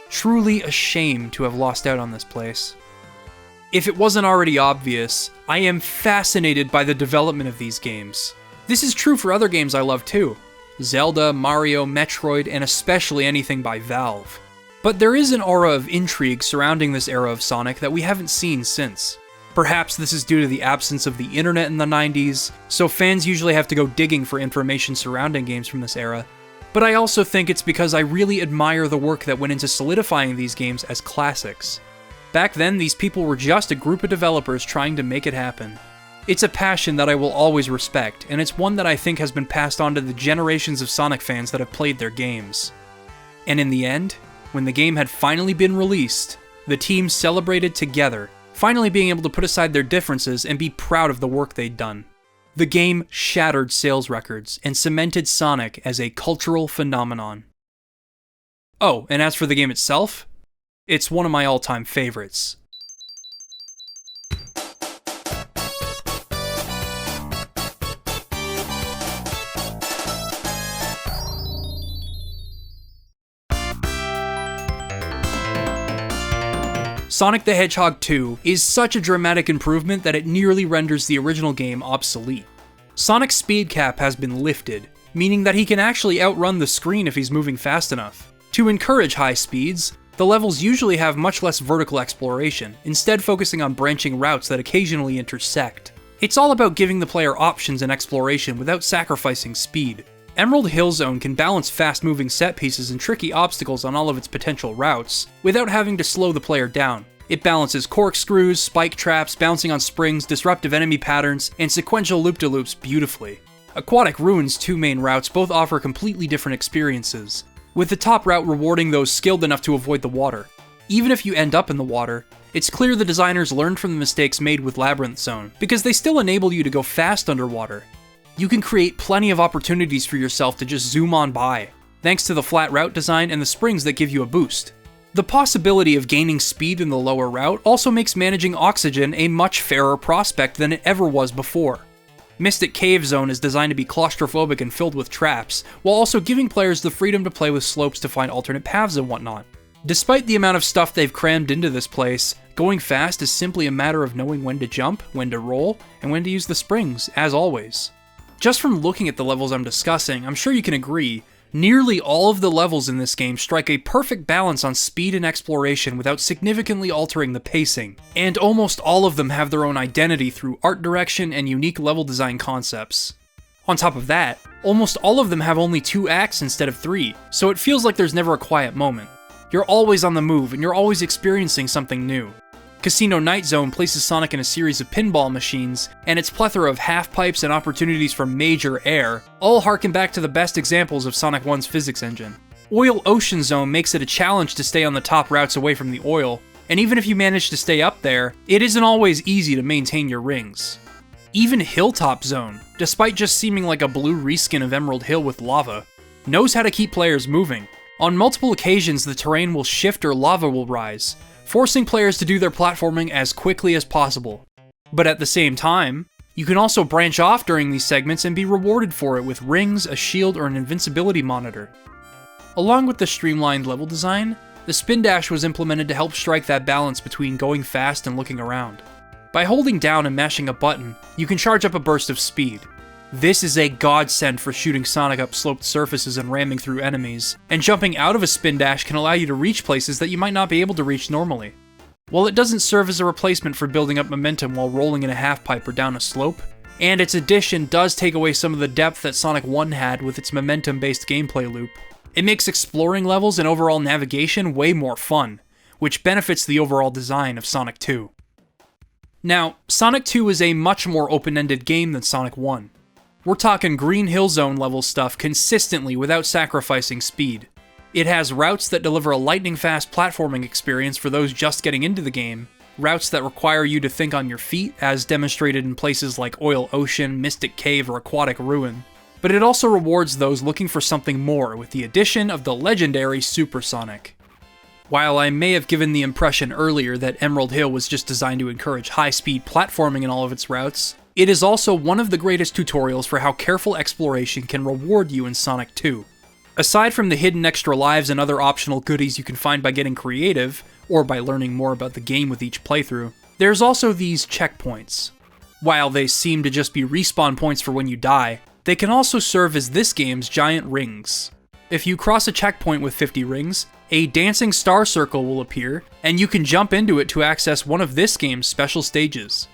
Truly a shame to have lost out on this place. If it wasn't already obvious, I am fascinated by the development of these games. This is true for other games I love too. Zelda, Mario, Metroid, and especially anything by Valve. But there is an aura of intrigue surrounding this era of Sonic that we haven't seen since. Perhaps this is due to the absence of the internet in the 90s, so fans usually have to go digging for information surrounding games from this era. But I also think it's because I really admire the work that went into solidifying these games as classics. Back then, these people were just a group of developers trying to make it happen. It's a passion that I will always respect, and it's one that I think has been passed on to the generations of Sonic fans that have played their games. And in the end, when the game had finally been released, the team celebrated together, finally being able to put aside their differences and be proud of the work they'd done. The game shattered sales records and cemented Sonic as a cultural phenomenon. Oh, and as for the game itself, it's one of my all-time favorites. Sonic the Hedgehog 2 is such a dramatic improvement that it nearly renders the original game obsolete. Sonic's speed cap has been lifted, meaning that he can actually outrun the screen if he's moving fast enough. To encourage high speeds, the levels usually have much less vertical exploration, instead focusing on branching routes that occasionally intersect. It's all about giving the player options in exploration without sacrificing speed. Emerald Hill Zone can balance fast-moving set pieces and tricky obstacles on all of its potential routes, without having to slow the player down. It balances corkscrews, spike traps, bouncing on springs, disruptive enemy patterns, and sequential loop-de-loops beautifully. Aquatic Ruin's two main routes both offer completely different experiences, with the top route rewarding those skilled enough to avoid the water. Even if you end up in the water, it's clear the designers learned from the mistakes made with Labyrinth Zone, because they still enable you to go fast underwater. You can create plenty of opportunities for yourself to just zoom on by, thanks to the flat route design and the springs that give you a boost. The possibility of gaining speed in the lower route also makes managing oxygen a much fairer prospect than it ever was before. Mystic Cave Zone is designed to be claustrophobic and filled with traps, while also giving players the freedom to play with slopes to find alternate paths and whatnot. Despite the amount of stuff they've crammed into this place, going fast is simply a matter of knowing when to jump, when to roll, and when to use the springs, as always. Just from looking at the levels I'm discussing, I'm sure you can agree, nearly all of the levels in this game strike a perfect balance on speed and exploration without significantly altering the pacing, and almost all of them have their own identity through art direction and unique level design concepts. On top of that, almost all of them have only 2 acts instead of 3, so it feels like there's never a quiet moment. You're always on the move, and you're always experiencing something new. Casino Night Zone places Sonic in a series of pinball machines, and its plethora of half-pipes and opportunities for major air all harken back to the best examples of Sonic 1's physics engine. Oil Ocean Zone makes it a challenge to stay on the top routes away from the oil, and even if you manage to stay up there, it isn't always easy to maintain your rings. Even Hilltop Zone, despite just seeming like a blue reskin of Emerald Hill with lava, knows how to keep players moving. On multiple occasions, the terrain will shift or lava will rise, forcing players to do their platforming as quickly as possible. But at the same time, you can also branch off during these segments and be rewarded for it with rings, a shield, or an invincibility monitor. Along with the streamlined level design, the spin dash was implemented to help strike that balance between going fast and looking around. By holding down and mashing a button, you can charge up a burst of speed. This is a godsend for shooting Sonic up sloped surfaces and ramming through enemies, and jumping out of a spin dash can allow you to reach places that you might not be able to reach normally. While it doesn't serve as a replacement for building up momentum while rolling in a half-pipe or down a slope, and its addition does take away some of the depth that Sonic 1 had with its momentum-based gameplay loop, it makes exploring levels and overall navigation way more fun, which benefits the overall design of Sonic 2. Now, Sonic 2 is a much more open-ended game than Sonic 1. We're talking Green Hill Zone level stuff consistently without sacrificing speed. It has routes that deliver a lightning-fast platforming experience for those just getting into the game, routes that require you to think on your feet, as demonstrated in places like Oil Ocean, Mystic Cave, or Aquatic Ruin. But it also rewards those looking for something more with the addition of the legendary Supersonic. While I may have given the impression earlier that Emerald Hill was just designed to encourage high-speed platforming in all of its routes, it is also one of the greatest tutorials for how careful exploration can reward you in Sonic 2. Aside from the hidden extra lives and other optional goodies you can find by getting creative, or by learning more about the game with each playthrough, there's also these checkpoints. While they seem to just be respawn points for when you die, they can also serve as this game's giant rings. If you cross a checkpoint with 50 rings, a dancing star circle will appear, and you can jump into it to access one of this game's special stages.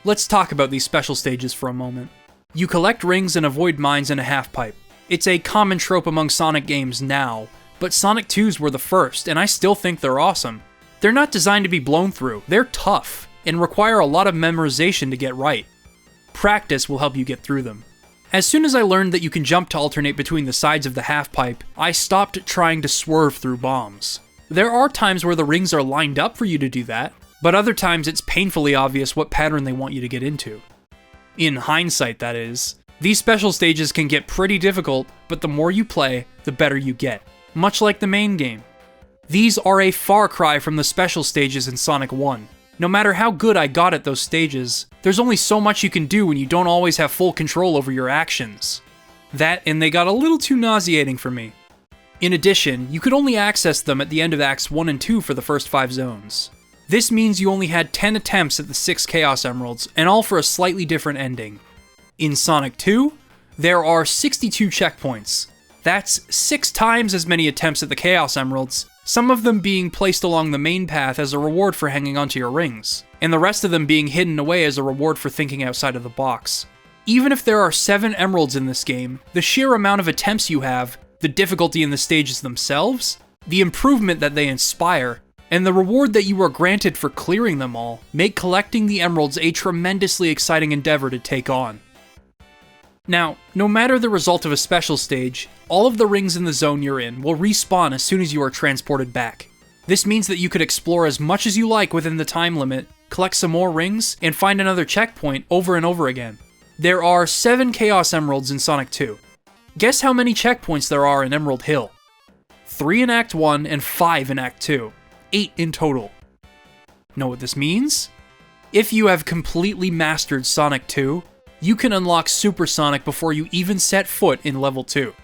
Let's talk about these special stages for a moment. You collect rings and avoid mines in a half-pipe. It's a common trope among Sonic games now, but Sonic 2's were the first, and I still think they're awesome. They're not designed to be blown through, they're tough, and require a lot of memorization to get right. Practice will help you get through them. As soon as I learned that you can jump to alternate between the sides of the half-pipe, I stopped trying to swerve through bombs. There are times where the rings are lined up for you to do that, but other times it's painfully obvious what pattern they want you to get into. In hindsight, that is. These special stages can get pretty difficult, but the more you play, the better you get, much like the main game. These are a far cry from the special stages in Sonic 1. No matter how good I got at those stages, there's only so much you can do when you don't always have full control over your actions. That, and they got a little too nauseating for me. In addition, you could only access them at the end of Acts 1 and 2 for the first 5 zones. This means you only had 10 attempts at the 6 Chaos Emeralds, and all for a slightly different ending. In Sonic 2, there are 62 checkpoints. That's 6 times as many attempts at the Chaos Emeralds, some of them being placed along the main path as a reward for hanging onto your rings, and the rest of them being hidden away as a reward for thinking outside of the box. Even if there are 7 emeralds in this game, the sheer amount of attempts you have, the difficulty in the stages themselves, the improvement that they inspire, and the reward that you are granted for clearing them all, make collecting the emeralds a tremendously exciting endeavor to take on. Now, no matter the result of a special stage, all of the rings in the zone you're in will respawn as soon as you are transported back. This means that you could explore as much as you like within the time limit, collect some more rings, and find another checkpoint over and over again. There are 7 Chaos Emeralds in Sonic 2. Guess how many checkpoints there are in Emerald Hill? 3 in Act 1 and 5 in Act 2. 8 in total. Know what this means? If you have completely mastered Sonic 2, you can unlock Super Sonic before you even set foot in Level 2.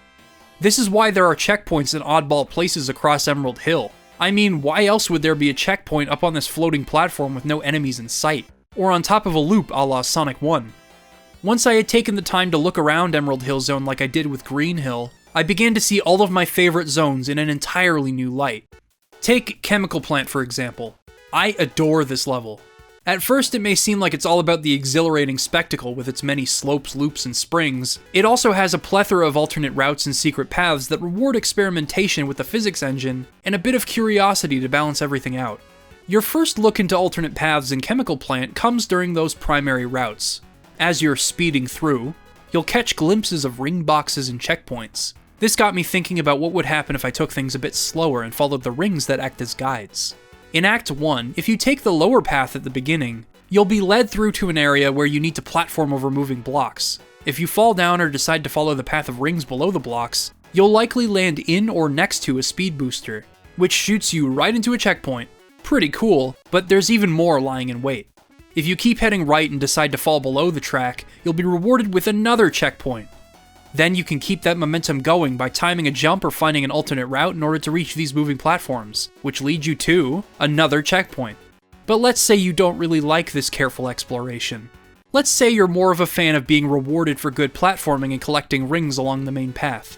This is why there are checkpoints in oddball places across Emerald Hill. I mean, why else would there be a checkpoint up on this floating platform with no enemies in sight? Or on top of a loop a la Sonic 1? Once I had taken the time to look around Emerald Hill Zone like I did with Green Hill, I began to see all of my favorite zones in an entirely new light. Take Chemical Plant for example. I adore this level. At first it may seem like it's all about the exhilarating spectacle with its many slopes, loops, and springs. It also has a plethora of alternate routes and secret paths that reward experimentation with the physics engine, and a bit of curiosity to balance everything out. Your first look into alternate paths in Chemical Plant comes during those primary routes. As you're speeding through, you'll catch glimpses of ring boxes and checkpoints. This got me thinking about what would happen if I took things a bit slower and followed the rings that act as guides. In Act 1, if you take the lower path at the beginning, you'll be led through to an area where you need to platform over moving blocks. If you fall down or decide to follow the path of rings below the blocks, you'll likely land in or next to a speed booster, which shoots you right into a checkpoint. Pretty cool, but there's even more lying in wait. If you keep heading right and decide to fall below the track, you'll be rewarded with another checkpoint. Then you can keep that momentum going by timing a jump or finding an alternate route in order to reach these moving platforms, which leads you to another checkpoint. But let's say you don't really like this careful exploration. Let's say you're more of a fan of being rewarded for good platforming and collecting rings along the main path.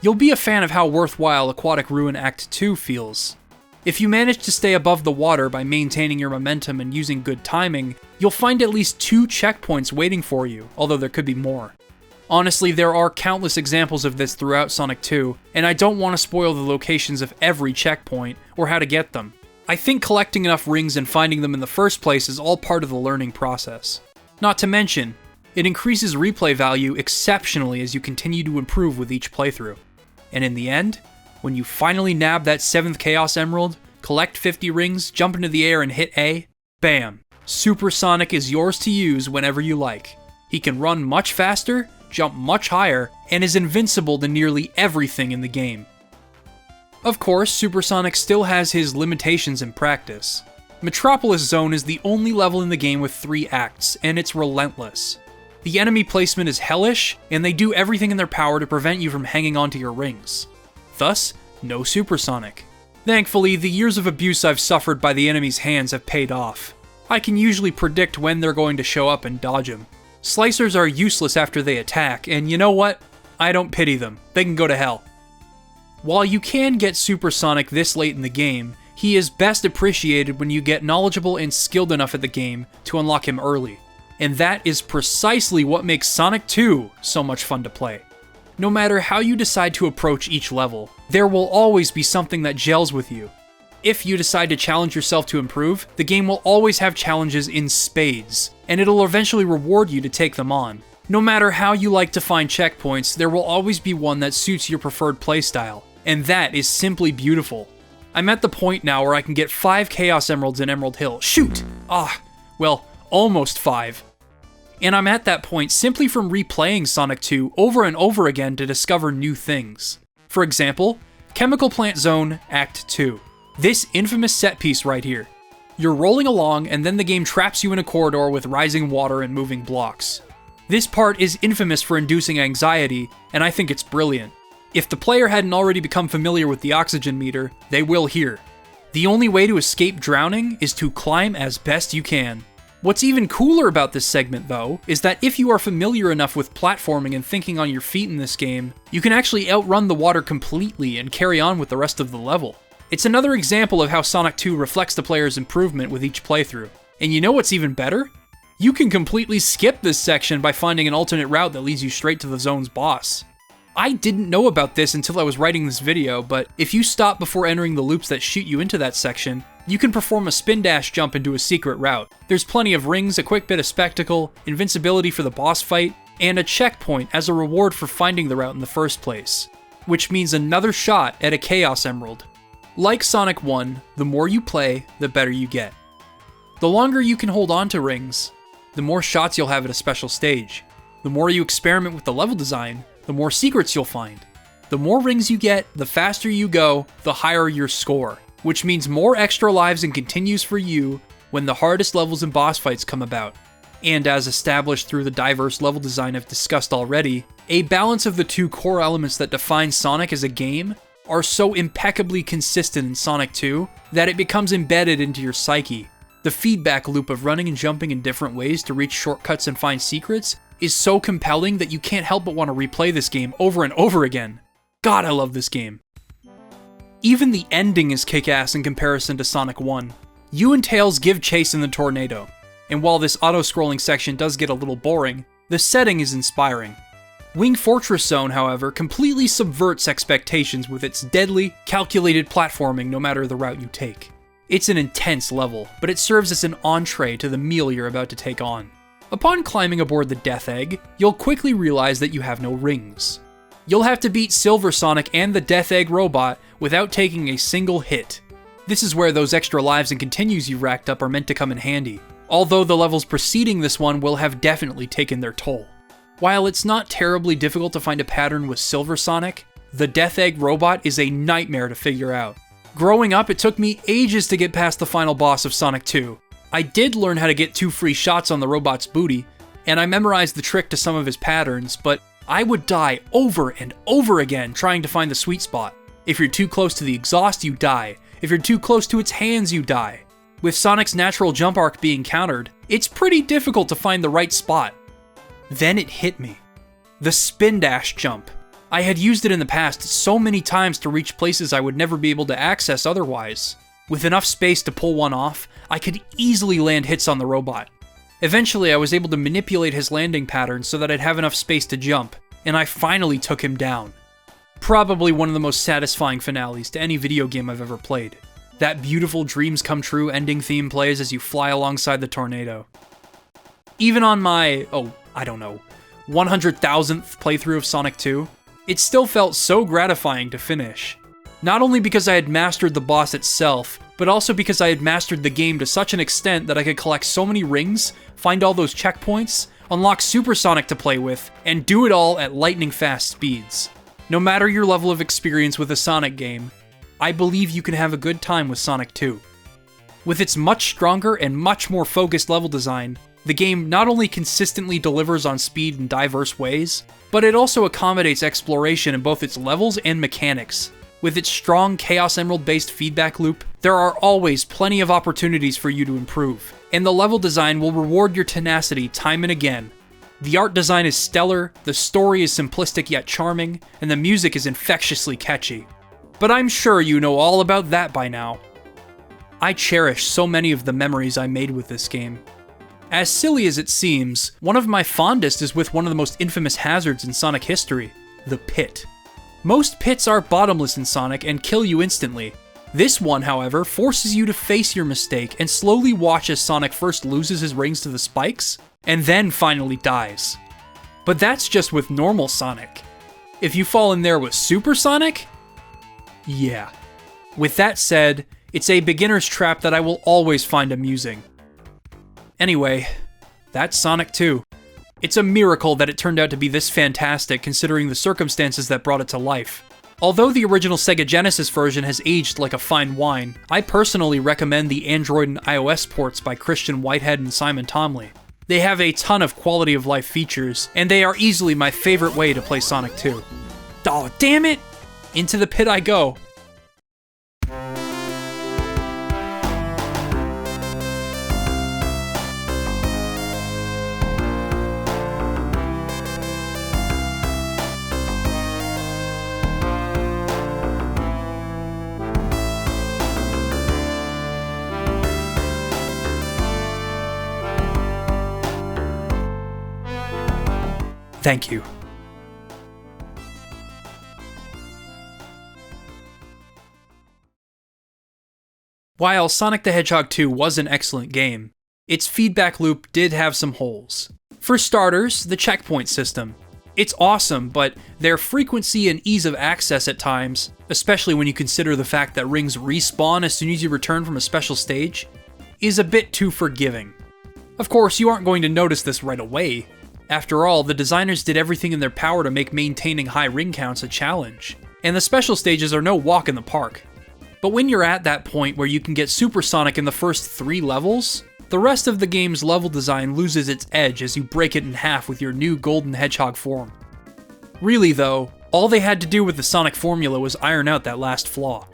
You'll be a fan of how worthwhile Aquatic Ruin Act 2 feels. If you manage to stay above the water by maintaining your momentum and using good timing, you'll find at least 2 checkpoints waiting for you, although there could be more. Honestly, there are countless examples of this throughout Sonic 2, and I don't want to spoil the locations of every checkpoint, or how to get them. I think collecting enough rings and finding them in the first place is all part of the learning process. Not to mention, it increases replay value exceptionally as you continue to improve with each playthrough. And in the end, when you finally nab that 7th Chaos Emerald, collect 50 rings, jump into the air and hit A, bam! Super Sonic is yours to use whenever you like. He can run much faster, jump much higher, and is invincible to nearly everything in the game. Of course, Super Sonic still has his limitations in practice. Metropolis Zone is the only level in the game with 3 acts, and it's relentless. The enemy placement is hellish, and they do everything in their power to prevent you from hanging onto your rings. Thus, no Super Sonic. Thankfully, the years of abuse I've suffered by the enemy's hands have paid off. I can usually predict when they're going to show up and dodge them. Slicers are useless after they attack, and you know what? I don't pity them. They can go to hell. While you can get Super Sonic this late in the game, he is best appreciated when you get knowledgeable and skilled enough at the game to unlock him early. And that is precisely what makes Sonic 2 so much fun to play. No matter how you decide to approach each level, there will always be something that gels with you. If you decide to challenge yourself to improve, the game will always have challenges in spades, and it'll eventually reward you to take them on. No matter how you like to find checkpoints, there will always be one that suits your preferred playstyle, and that is simply beautiful. I'm at the point now where I can get 5 Chaos Emeralds in Emerald Hill. Shoot! Well, almost 5. And I'm at that point simply from replaying Sonic 2 over and over again to discover new things. For example, Chemical Plant Zone Act 2. This infamous set piece right here. You're rolling along and then the game traps you in a corridor with rising water and moving blocks. This part is infamous for inducing anxiety, and I think it's brilliant. If the player hadn't already become familiar with the oxygen meter, they will here. The only way to escape drowning is to climb as best you can. What's even cooler about this segment, though, is that if you are familiar enough with platforming and thinking on your feet in this game, you can actually outrun the water completely and carry on with the rest of the level. It's another example of how Sonic 2 reflects the player's improvement with each playthrough. And you know what's even better? You can completely skip this section by finding an alternate route that leads you straight to the zone's boss. I didn't know about this until I was writing this video, but if you stop before entering the loops that shoot you into that section, you can perform a spin dash jump into a secret route. There's plenty of rings, a quick bit of spectacle, invincibility for the boss fight, and a checkpoint as a reward for finding the route in the first place, which means another shot at a Chaos Emerald. Like Sonic 1, the more you play, the better you get. The longer you can hold on to rings, the more shots you'll have at a special stage. The more you experiment with the level design, the more secrets you'll find. The more rings you get, the faster you go, the higher your score, which means more extra lives and continues for you when the hardest levels and boss fights come about. And as established through the diverse level design I've discussed already, a balance of the two core elements that define Sonic as a game are so impeccably consistent in Sonic 2 that it becomes embedded into your psyche. The feedback loop of running and jumping in different ways to reach shortcuts and find secrets is so compelling that you can't help but want to replay this game over and over again. God, I love this game. Even the ending is kick-ass in comparison to Sonic 1. You and Tails give chase in the tornado, and while this auto-scrolling section does get a little boring, the setting is inspiring. Wing Fortress Zone, however, completely subverts expectations with its deadly, calculated platforming no matter the route you take. It's an intense level, but it serves as an entree to the meal you're about to take on. Upon climbing aboard the Death Egg, you'll quickly realize that you have no rings. You'll have to beat Silver Sonic and the Death Egg robot without taking a single hit. This is where those extra lives and continues you've racked up are meant to come in handy, although the levels preceding this one will have definitely taken their toll. While it's not terribly difficult to find a pattern with Silver Sonic, the Death Egg robot is a nightmare to figure out. Growing up, it took me ages to get past the final boss of Sonic 2. I did learn how to get 2 free shots on the robot's booty, and I memorized the trick to some of his patterns, but I would die over and over again trying to find the sweet spot. If you're too close to the exhaust, you die. If you're too close to its hands, you die. With Sonic's natural jump arc being countered, it's pretty difficult to find the right spot. Then it hit me. The spin dash jump. I had used it in the past so many times to reach places I would never be able to access otherwise. With enough space to pull one off, I could easily land hits on the robot. Eventually, I was able to manipulate his landing pattern so that I'd have enough space to jump, and I finally took him down. Probably one of the most satisfying finales to any video game I've ever played. That beautiful dreams come true ending theme plays as you fly alongside the tornado. Even on my, 100,000th playthrough of Sonic 2, it still felt so gratifying to finish. Not only because I had mastered the boss itself, but also because I had mastered the game to such an extent that I could collect so many rings, find all those checkpoints, unlock Super Sonic to play with, and do it all at lightning fast speeds. No matter your level of experience with a Sonic game, I believe you can have a good time with Sonic 2. With its much stronger and much more focused level design, the game not only consistently delivers on speed in diverse ways, but it also accommodates exploration in both its levels and mechanics. With its strong Chaos Emerald-based feedback loop, there are always plenty of opportunities for you to improve, and the level design will reward your tenacity time and again. The art design is stellar, the story is simplistic yet charming, and the music is infectiously catchy. But I'm sure you know all about that by now. I cherish so many of the memories I made with this game. As silly as it seems, one of my fondest is with one of the most infamous hazards in Sonic history, the pit. Most pits are bottomless in Sonic and kill you instantly. This one, however, forces you to face your mistake and slowly watch as Sonic first loses his rings to the spikes, and then finally dies. But that's just with normal Sonic. If you fall in there with Super Sonic, yeah. With that said, it's a beginner's trap that I will always find amusing. Anyway, that's Sonic 2. It's a miracle that it turned out to be this fantastic considering the circumstances that brought it to life. Although the original Sega Genesis version has aged like a fine wine, I personally recommend the Android and iOS ports by Christian Whitehead and Simon Tomley. They have a ton of quality of life features, and they are easily my favorite way to play Sonic 2. Aw, damn it! Into the pit I go. Thank you. While Sonic the Hedgehog 2 was an excellent game, its feedback loop did have some holes. For starters, the checkpoint system. It's awesome, but their frequency and ease of access at times, especially when you consider the fact that rings respawn as soon as you return from a special stage, is a bit too forgiving. Of course, you aren't going to notice this right away. After all, the designers did everything in their power to make maintaining high ring counts a challenge, and the special stages are no walk in the park. But when you're at that point where you can get supersonic in the first 3 levels, the rest of the game's level design loses its edge as you break it in half with your new Golden Hedgehog form. Really though, all they had to do with the Sonic formula was iron out that last flaw.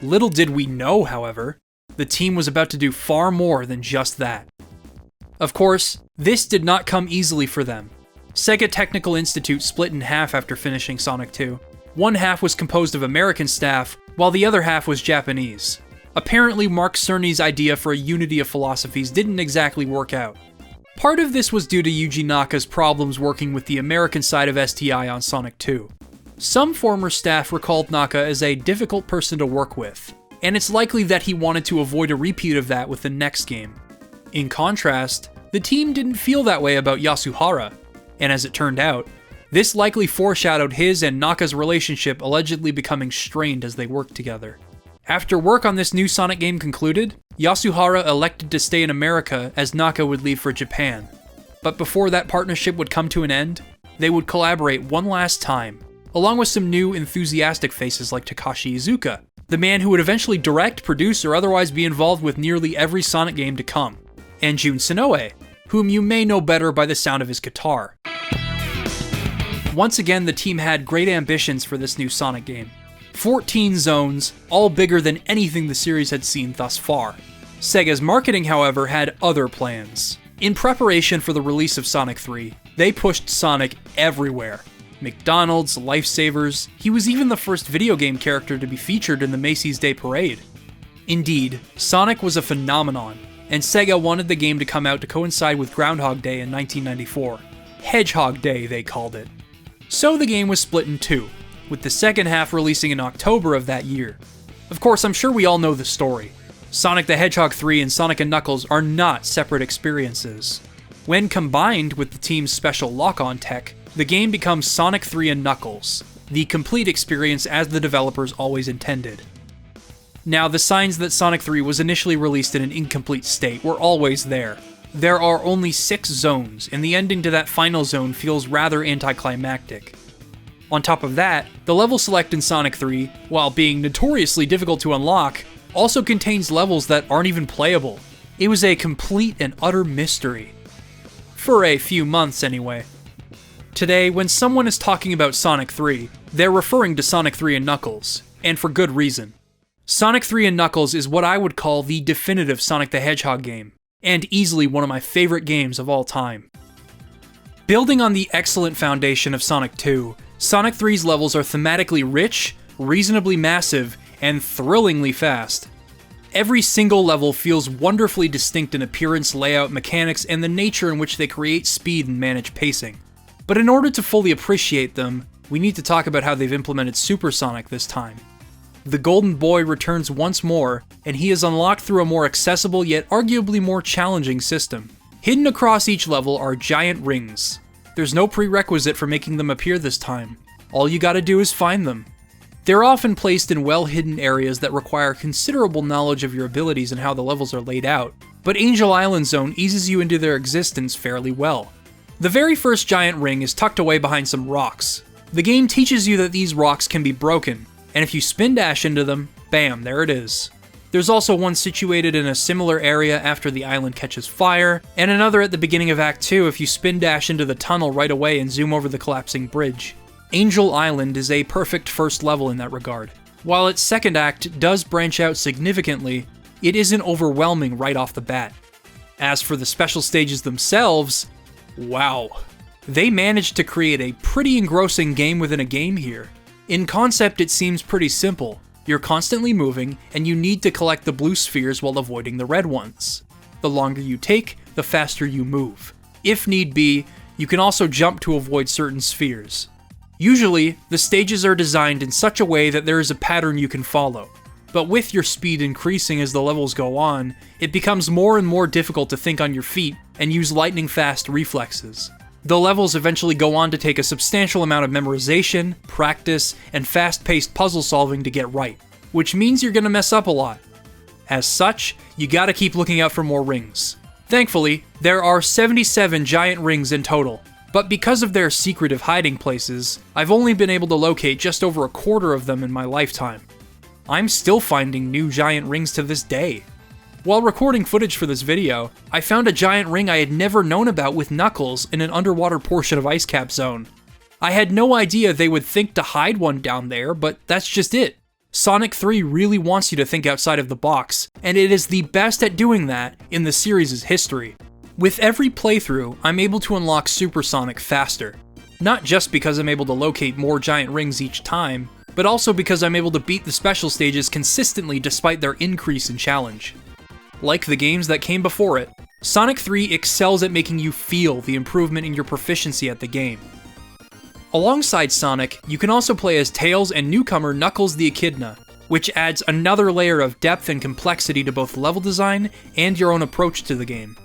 Little did we know, however, the team was about to do far more than just that. Of course, this did not come easily for them. Sega Technical Institute split in half after finishing Sonic 2. One half was composed of American staff, while the other half was Japanese. Apparently, Mark Cerny's idea for a unity of philosophies didn't exactly work out. Part of this was due to Yuji Naka's problems working with the American side of STI on Sonic 2. Some former staff recalled Naka as a difficult person to work with, and it's likely that he wanted to avoid a repeat of that with the next game. In contrast, the team didn't feel that way about Yasuhara, and as it turned out, this likely foreshadowed his and Naka's relationship allegedly becoming strained as they worked together. After work on this new Sonic game concluded, Yasuhara elected to stay in America as Naka would leave for Japan. But before that partnership would come to an end, they would collaborate one last time, along with some new enthusiastic faces like Takashi Iizuka, the man who would eventually direct, produce, or otherwise be involved with nearly every Sonic game to come, and Jun Senoue, whom you may know better by the sound of his guitar. Once again, the team had great ambitions for this new Sonic game. 14 zones, all bigger than anything the series had seen thus far. Sega's marketing, however, had other plans. In preparation for the release of Sonic 3, they pushed Sonic everywhere. McDonald's, lifesavers, he was even the first video game character to be featured in the Macy's Day Parade. Indeed, Sonic was a phenomenon, and Sega wanted the game to come out to coincide with Groundhog Day in 1994. Hedgehog Day, they called it. So the game was split in two, with the second half releasing in October of that year. Of course, I'm sure we all know the story. Sonic the Hedgehog 3 and Sonic & Knuckles are not separate experiences. When combined with the team's special lock-on tech, the game becomes Sonic 3 and Knuckles, the complete experience as the developers always intended. Now, the signs that Sonic 3 was initially released in an incomplete state were always there. There are only 6 zones, and the ending to that final zone feels rather anticlimactic. On top of that, the level select in Sonic 3, while being notoriously difficult to unlock, also contains levels that aren't even playable. It was a complete and utter mystery. For a few months, anyway. Today, when someone is talking about Sonic 3, they're referring to Sonic 3 and Knuckles, and for good reason. Sonic 3 and Knuckles is what I would call the definitive Sonic the Hedgehog game, and easily one of my favorite games of all time. Building on the excellent foundation of Sonic 2, Sonic 3's levels are thematically rich, reasonably massive, and thrillingly fast. Every single level feels wonderfully distinct in appearance, layout, mechanics, and the nature in which they create speed and manage pacing. But in order to fully appreciate them, we need to talk about how they've implemented Supersonic this time. The Golden Boy returns once more, and he is unlocked through a more accessible yet arguably more challenging system. Hidden across each level are giant rings. There's no prerequisite for making them appear this time. All you gotta do is find them. They're often placed in well-hidden areas that require considerable knowledge of your abilities and how the levels are laid out, but Angel Island Zone eases you into their existence fairly well. The very first giant ring is tucked away behind some rocks. The game teaches you that these rocks can be broken, and if you spin dash into them, bam, there it is. There's also one situated in a similar area after the island catches fire, and another at the beginning of Act 2 if you spin dash into the tunnel right away and zoom over the collapsing bridge. Angel Island is a perfect first level in that regard. While its second act does branch out significantly, it isn't overwhelming right off the bat. As for the special stages themselves, wow. They managed to create a pretty engrossing game within a game here. In concept, it seems pretty simple. You're constantly moving, and you need to collect the blue spheres while avoiding the red ones. The longer you take, the faster you move. If need be, You can also jump to avoid certain spheres. Usually, the stages are designed in such a way that there is a pattern you can follow. But with your speed increasing as the levels go on, it becomes more and more difficult to think on your feet and use lightning-fast reflexes. The levels eventually go on to take a substantial amount of memorization, practice, and fast-paced puzzle solving to get right, which means you're gonna mess up a lot. As such, you gotta keep looking out for more rings. Thankfully, there are 77 giant rings in total, but because of their secretive hiding places, I've only been able to locate just over a quarter of them in my lifetime. I'm still finding new giant rings to this day. While recording footage for this video, I found a giant ring I had never known about with Knuckles in an underwater portion of Ice Cap Zone. I had no idea they would think to hide one down there, but that's just it. Sonic 3 really wants you to think outside of the box, and it is the best at doing that in the series' history. With every playthrough, I'm able to unlock Super Sonic faster. Not just because I'm able to locate more giant rings each time, but also because I'm able to beat the special stages consistently despite their increase in challenge. Like the games that came before it, Sonic 3 excels at making you feel the improvement in your proficiency at the game. Alongside Sonic, you can also play as Tails and newcomer Knuckles the Echidna, which adds another layer of depth and complexity to both level design and your own approach to the game.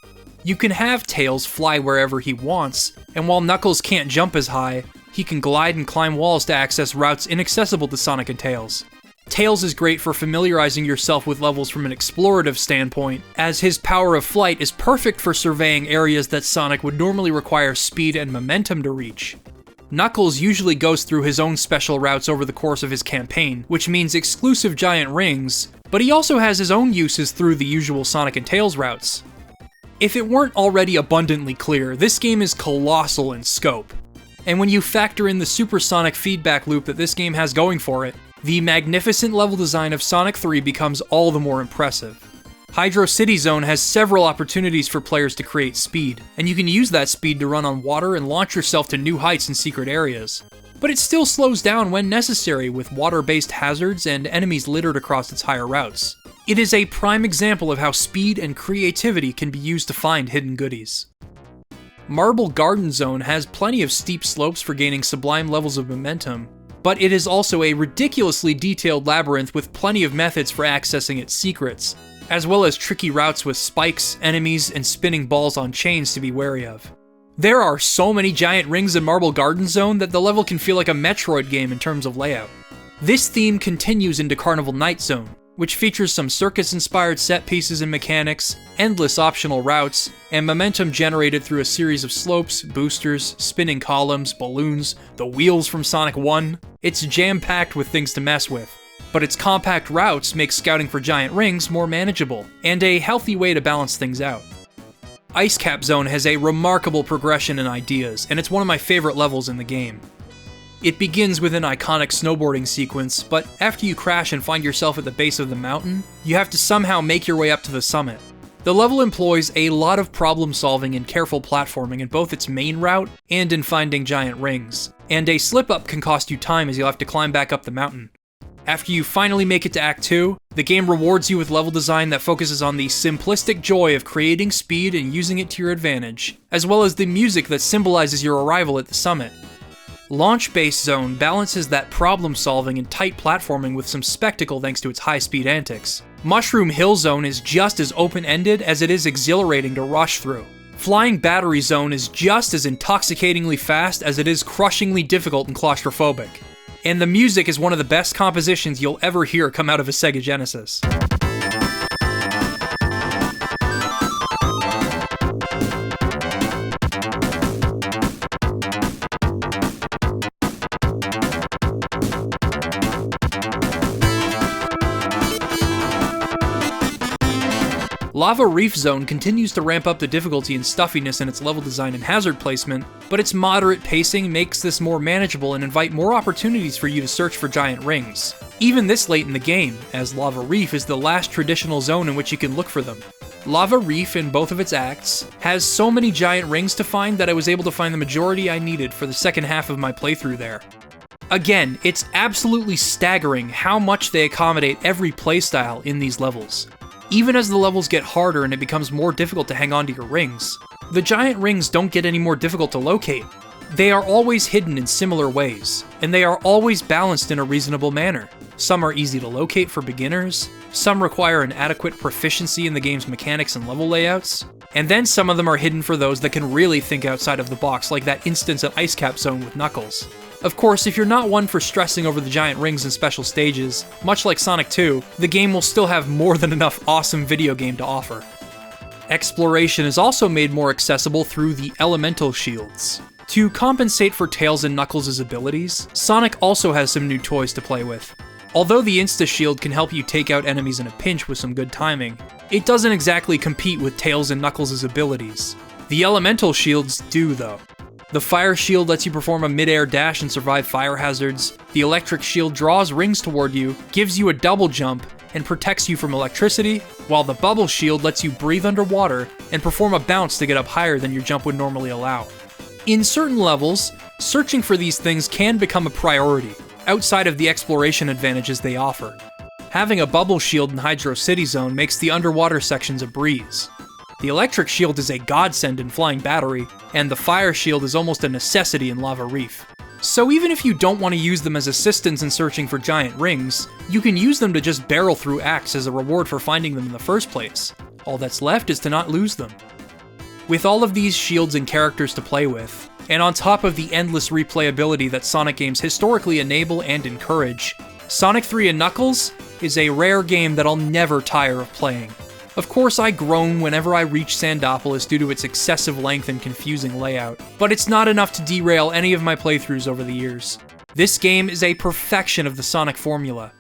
You can have Tails fly wherever he wants, and while Knuckles can't jump as high, he can glide and climb walls to access routes inaccessible to Sonic and Tails. Tails is great for familiarizing yourself with levels from an explorative standpoint, as his power of flight is perfect for surveying areas that Sonic would normally require speed and momentum to reach. Knuckles usually goes through his own special routes over the course of his campaign, which means exclusive giant rings, but he also has his own uses through the usual Sonic and Tails routes. If it weren't already abundantly clear, this game is colossal in scope. And when you factor in the supersonic feedback loop that this game has going for it, the magnificent level design of Sonic 3 becomes all the more impressive. Hydro City Zone has several opportunities for players to create speed, and you can use that speed to run on water and launch yourself to new heights in secret areas. But it still slows down when necessary with water-based hazards and enemies littered across its higher routes. It is a prime example of how speed and creativity can be used to find hidden goodies. Marble Garden Zone has plenty of steep slopes for gaining sublime levels of momentum, but it is also a ridiculously detailed labyrinth with plenty of methods for accessing its secrets, as well as tricky routes with spikes, enemies, and spinning balls on chains to be wary of. There are so many giant rings in Marble Garden Zone that the level can feel like a Metroid game in terms of layout. This theme continues into Carnival Night Zone, which features some circus-inspired set pieces and mechanics, endless optional routes, and momentum generated through a series of slopes, boosters, spinning columns, balloons, the wheels from Sonic 1. It's jam-packed with things to mess with, but its compact routes make scouting for giant rings more manageable, and a healthy way to balance things out. Ice Cap Zone has a remarkable progression in ideas, and it's one of my favorite levels in the game. It begins with an iconic snowboarding sequence, but after you crash and find yourself at the base of the mountain, you have to somehow make your way up to the summit. The level employs a lot of problem solving and careful platforming in both its main route and in finding giant rings, and a slip-up can cost you time as you'll have to climb back up the mountain. After you finally make it to Act 2, the game rewards you with level design that focuses on the simplistic joy of creating speed and using it to your advantage, as well as the music that symbolizes your arrival at the summit. Launch Base Zone balances that problem solving and tight platforming with some spectacle thanks to its high-speed antics. Mushroom Hill Zone is just as open-ended as it is exhilarating to rush through. Flying Battery Zone is just as intoxicatingly fast as it is crushingly difficult and claustrophobic. And the music is one of the best compositions you'll ever hear come out of a Sega Genesis. Lava Reef Zone continues to ramp up the difficulty and stuffiness in its level design and hazard placement, but its moderate pacing makes this more manageable and invite more opportunities for you to search for giant rings. Even this late in the game, as Lava Reef is the last traditional zone in which you can look for them. Lava Reef, in both of its acts, has so many giant rings to find that I was able to find the majority I needed for the second half of my playthrough there. Again, it's absolutely staggering how much they accommodate every playstyle in these levels. Even as the levels get harder and it becomes more difficult to hang on to your rings, The giant rings don't get any more difficult to locate. They are always hidden in similar ways, and they are always balanced in a reasonable manner. Some are easy to locate for beginners, some require an adequate proficiency in the game's mechanics and level layouts, and then some of them are hidden for those that can really think outside of the box, like that instance at Ice Cap Zone with Knuckles. Of course, if you're not one for stressing over the giant rings and special stages, much like Sonic 2, the game will still have more than enough awesome video game to offer. Exploration is also made more accessible through the elemental shields. To compensate for Tails and Knuckles' abilities, Sonic also has some new toys to play with. Although the Insta-Shield can help you take out enemies in a pinch with some good timing, it doesn't exactly compete with Tails and Knuckles' abilities. The elemental shields do, though. The Fire Shield lets you perform a mid-air dash and survive fire hazards, the Electric Shield draws rings toward you, gives you a double jump, and protects you from electricity, while the Bubble Shield lets you breathe underwater and perform a bounce to get up higher than your jump would normally allow. In certain levels, searching for these things can become a priority, outside of the exploration advantages they offer. Having a Bubble Shield in Hydro City Zone makes the underwater sections a breeze. The Electric Shield is a godsend in Flying Battery, and the Fire Shield is almost a necessity in Lava Reef. So even if you don't want to use them as assistants in searching for giant rings, you can use them to just barrel through acts as a reward for finding them in the first place. All that's left is to not lose them. With all of these shields and characters to play with, and on top of the endless replayability that Sonic games historically enable and encourage, Sonic 3 and Knuckles is a rare game that I'll never tire of playing. Of course, I groan whenever I reach Sandopolis due to its excessive length and confusing layout, but it's not enough to derail any of my playthroughs over the years. This game is a perfection of the Sonic formula,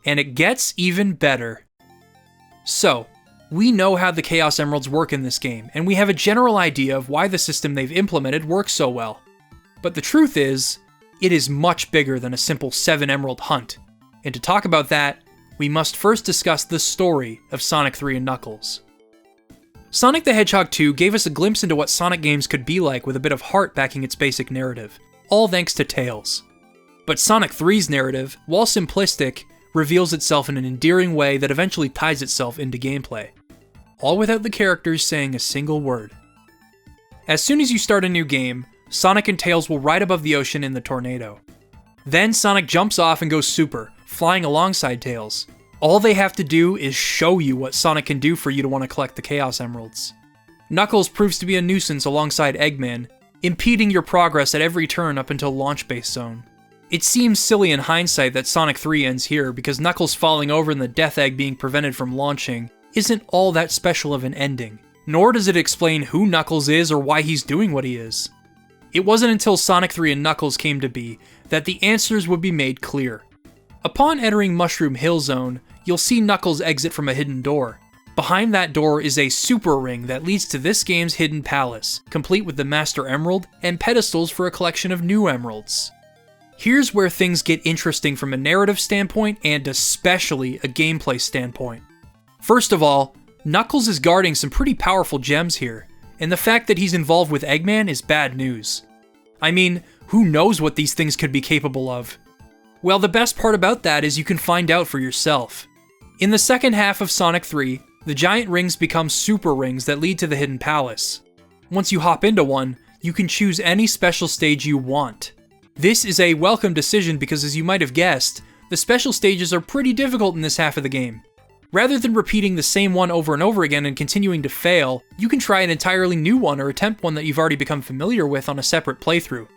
and it gets even better. So, we know how the Chaos Emeralds work in this game, and we have a general idea of why the system they've implemented works so well. But the truth is, it is much bigger than a simple 7 Emerald hunt, and to talk about that, we must first discuss the story of Sonic 3 and Knuckles. Sonic the Hedgehog 2 gave us a glimpse into what Sonic games could be like with a bit of heart backing its basic narrative, all thanks to Tails. But Sonic 3's narrative, while simplistic, reveals itself in an endearing way that eventually ties itself into gameplay, all without the characters saying a single word. As soon as you start a new game, Sonic and Tails will ride above the ocean in the tornado. Then Sonic jumps off and goes super, flying alongside Tails. All they have to do is show you what Sonic can do for you to want to collect the Chaos Emeralds. Knuckles proves to be a nuisance alongside Eggman, impeding your progress at every turn up until Launch Base Zone. It seems silly in hindsight that Sonic 3 ends here because Knuckles falling over and the Death Egg being prevented from launching isn't all that special of an ending, nor does it explain who Knuckles is or why he's doing what he is. It wasn't until Sonic 3 and Knuckles came to be that the answers would be made clear. Upon entering Mushroom Hill Zone, you'll see Knuckles exit from a hidden door. Behind that door is a super ring that leads to this game's hidden palace, complete with the Master Emerald and pedestals for a collection of new emeralds. Here's where things get interesting from a narrative standpoint and especially a gameplay standpoint. First of all, Knuckles is guarding some pretty powerful gems here, and the fact that he's involved with Eggman is bad news. I mean, who knows what these things could be capable of? Well, the best part about that is you can find out for yourself. In the second half of Sonic 3, the giant rings become super rings that lead to the hidden palace. Once you hop into one, you can choose any special stage you want. This is a welcome decision because, as you might have guessed, the special stages are pretty difficult in this half of the game. Rather than repeating the same one over and over again and continuing to fail, you can try an entirely new one or attempt one that you've already become familiar with on a separate playthrough.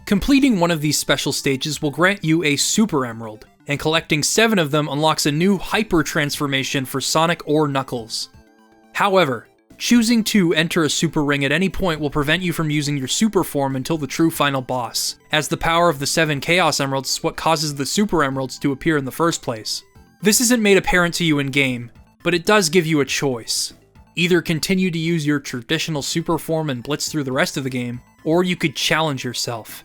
Completing one of these special stages will grant you a Super Emerald, and collecting 7 of them unlocks a new Hyper Transformation for Sonic or Knuckles. However, choosing to enter a Super Ring at any point will prevent you from using your Super Form until the true final boss, as the power of the 7 Chaos Emeralds is what causes the Super Emeralds to appear in the first place. This isn't made apparent to you in-game, but it does give you a choice. Either continue to use your traditional Super Form and blitz through the rest of the game, or you could challenge yourself.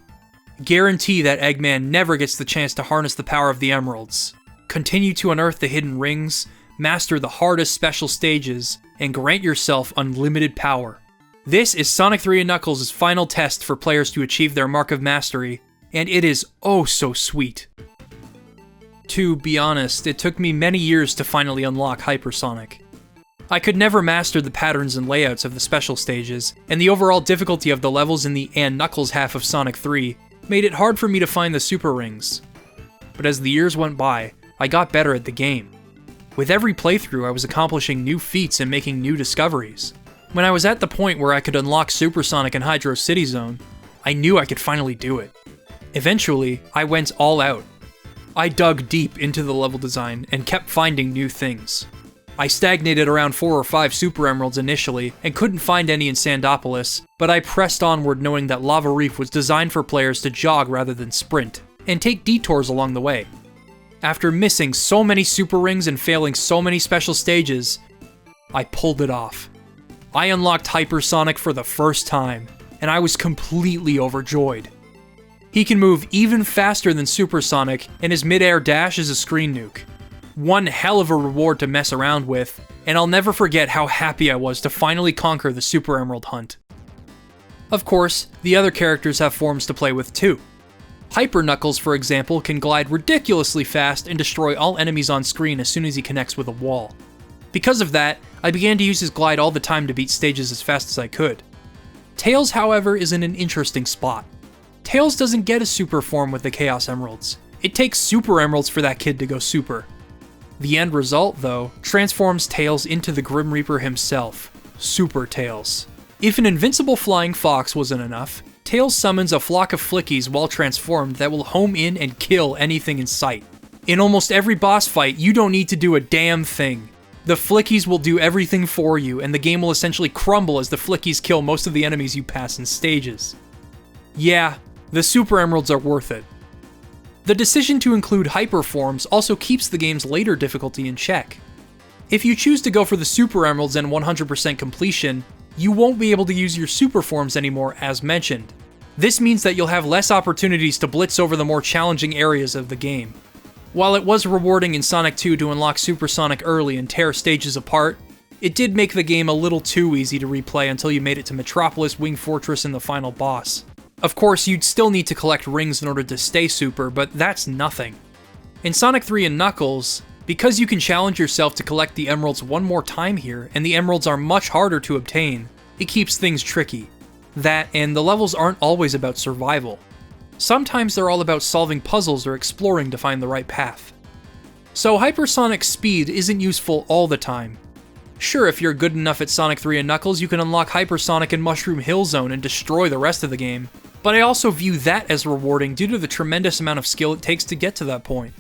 Guarantee that Eggman never gets the chance to harness the power of the Emeralds. Continue to unearth the hidden rings, master the hardest special stages, and grant yourself unlimited power. This is Sonic 3 and Knuckles' final test for players to achieve their mark of mastery, and it is oh so sweet. To be honest, it took me many years to finally unlock Hypersonic. I could never master the patterns and layouts of the special stages, and the overall difficulty of the levels in the and Knuckles half of Sonic 3 made it hard for me to find the super rings. But as the years went by, I got better at the game. With every playthrough, I was accomplishing new feats and making new discoveries. When I was at the point where I could unlock Supersonic and Hydro City Zone, I knew I could finally do it. Eventually, I went all out. I dug deep into the level design and kept finding new things. I stagnated around 4 or 5 Super Emeralds initially and couldn't find any in Sandopolis, but I pressed onward knowing that Lava Reef was designed for players to jog rather than sprint, and take detours along the way. After missing so many Super Rings and failing so many special stages, I pulled it off. I unlocked Hypersonic for the first time, and I was completely overjoyed. He can move even faster than Supersonic, and his mid-air dash is a screen nuke. One hell of a reward to mess around with, and I'll never forget how happy I was to finally conquer the Super Emerald hunt. Of course, the other characters have forms to play with too. Hyper Knuckles, for example, can glide ridiculously fast and destroy all enemies on screen as soon as he connects with a wall. Because of that, I began to use his glide all the time to beat stages as fast as I could. Tails, however, is in an interesting spot. Tails doesn't get a super form with the Chaos Emeralds. It takes Super Emeralds for that kid to go super. The end result, though, transforms Tails into the Grim Reaper himself, Super Tails. If an invincible flying fox wasn't enough, Tails summons a flock of flickies while transformed that will home in and kill anything in sight. In almost every boss fight, you don't need to do a damn thing. The flickies will do everything for you, and the game will essentially crumble as the flickies kill most of the enemies you pass in stages. Yeah, the Super Emeralds are worth it. The decision to include hyper forms also keeps the game's later difficulty in check. If you choose to go for the Super Emeralds and 100% completion, you won't be able to use your super forms anymore as mentioned. This means that you'll have less opportunities to blitz over the more challenging areas of the game. While it was rewarding in Sonic 2 to unlock Supersonic early and tear stages apart, it did make the game a little too easy to replay until you made it to Metropolis, Wing Fortress, and the final boss. Of course, you'd still need to collect rings in order to stay super, but that's nothing. In Sonic 3 and Knuckles, because you can challenge yourself to collect the emeralds one more time here, and the emeralds are much harder to obtain, it keeps things tricky. That, and the levels aren't always about survival. Sometimes they're all about solving puzzles or exploring to find the right path. So hypersonic speed isn't useful all the time. Sure, if you're good enough at Sonic 3 and Knuckles, you can unlock Hypersonic in Mushroom Hill Zone and destroy the rest of the game, but I also view that as rewarding due to the tremendous amount of skill it takes to get to that point.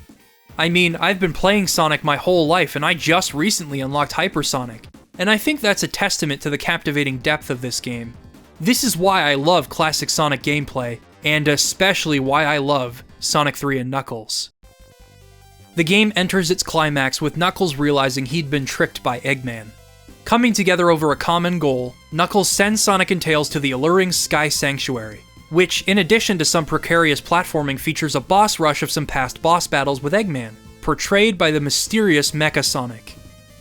I mean, I've been playing Sonic my whole life, and I just recently unlocked Hypersonic, and I think that's a testament to the captivating depth of this game. This is why I love classic Sonic gameplay, and especially why I love Sonic 3 and Knuckles. The game enters its climax with Knuckles realizing he'd been tricked by Eggman. Coming together over a common goal, Knuckles sends Sonic and Tails to the alluring Sky Sanctuary, which, in addition to some precarious platforming, features a boss rush of some past boss battles with Eggman, portrayed by the mysterious Mecha Sonic.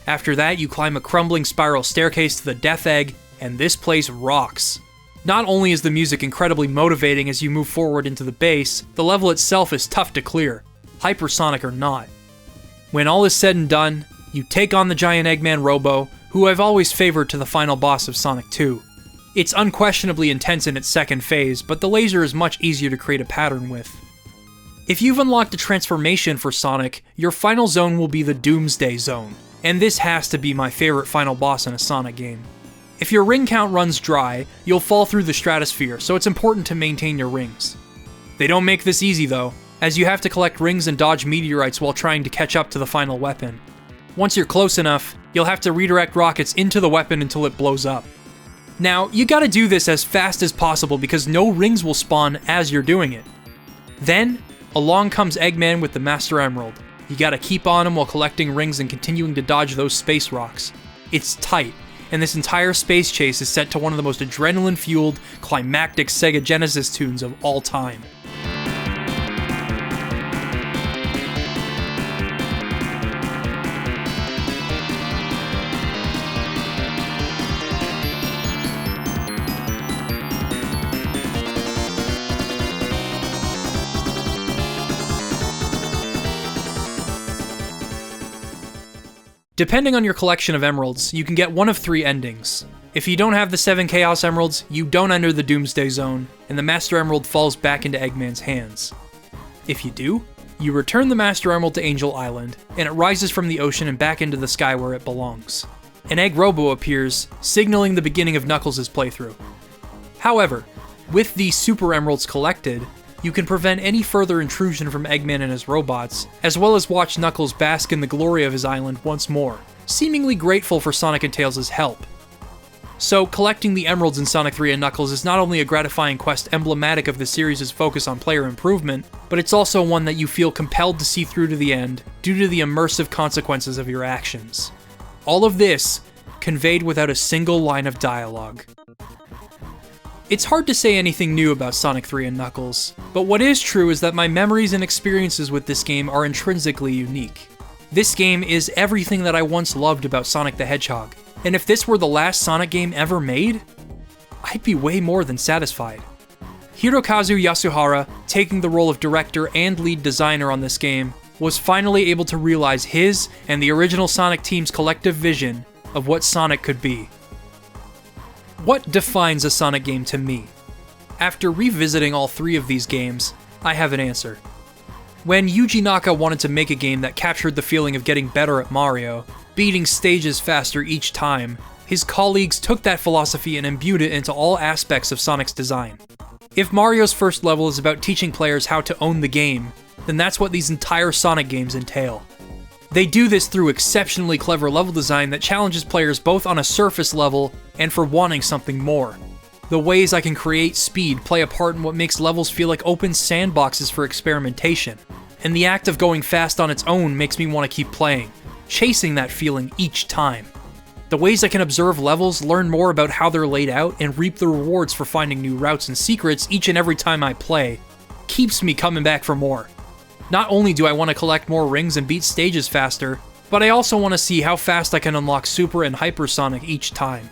After that, you climb a crumbling spiral staircase to the Death Egg, and this place rocks. Not only is the music incredibly motivating as you move forward into the base, the level itself is tough to clear, hypersonic or not. When all is said and done, you take on the giant Eggman Robo, who I've always favored to the final boss of Sonic 2. It's unquestionably intense in its second phase, but the laser is much easier to create a pattern with. If you've unlocked a transformation for Sonic, your final zone will be the Doomsday Zone, and this has to be my favorite final boss in a Sonic game. If your ring count runs dry, you'll fall through the stratosphere, so it's important to maintain your rings. They don't make this easy though, as you have to collect rings and dodge meteorites while trying to catch up to the final weapon. Once you're close enough, you'll have to redirect rockets into the weapon until it blows up. Now, you gotta do this as fast as possible because no rings will spawn as you're doing it. Then, along comes Eggman with the Master Emerald. You gotta keep on him while collecting rings and continuing to dodge those space rocks. It's tight, and this entire space chase is set to one of the most adrenaline-fueled, climactic Sega Genesis tunes of all time. Depending on your collection of emeralds, you can get one of 3 endings. If you don't have the 7 Chaos Emeralds, you don't enter the Doomsday Zone, and the Master Emerald falls back into Eggman's hands. If you do, you return the Master Emerald to Angel Island, and it rises from the ocean and back into the sky where it belongs. An Egg Robo appears, signaling the beginning of Knuckles' playthrough. However, with the Super Emeralds collected, you can prevent any further intrusion from Eggman and his robots, as well as watch Knuckles bask in the glory of his island once more, seemingly grateful for Sonic and Tails' help. So, collecting the emeralds in Sonic 3 and Knuckles is not only a gratifying quest emblematic of the series' focus on player improvement, but it's also one that you feel compelled to see through to the end due to the immersive consequences of your actions. All of this conveyed without a single line of dialogue. It's hard to say anything new about Sonic 3 and Knuckles, but what is true is that my memories and experiences with this game are intrinsically unique. This game is everything that I once loved about Sonic the Hedgehog, and if this were the last Sonic game ever made, I'd be way more than satisfied. Hirokazu Yasuhara, taking the role of director and lead designer on this game, was finally able to realize his and the original Sonic team's collective vision of what Sonic could be. What defines a Sonic game to me? After revisiting all 3 of these games, I have an answer. When Yuji Naka wanted to make a game that captured the feeling of getting better at Mario, beating stages faster each time, his colleagues took that philosophy and imbued it into all aspects of Sonic's design. If Mario's first level is about teaching players how to own the game, then that's what these entire Sonic games entail. They do this through exceptionally clever level design that challenges players both on a surface level and for wanting something more. The ways I can create speed play a part in what makes levels feel like open sandboxes for experimentation, and the act of going fast on its own makes me want to keep playing, chasing that feeling each time. The ways I can observe levels, learn more about how they're laid out, and reap the rewards for finding new routes and secrets each and every time I play, keeps me coming back for more. Not only do I want to collect more rings and beat stages faster, but I also want to see how fast I can unlock Super and Hyper Sonic each time.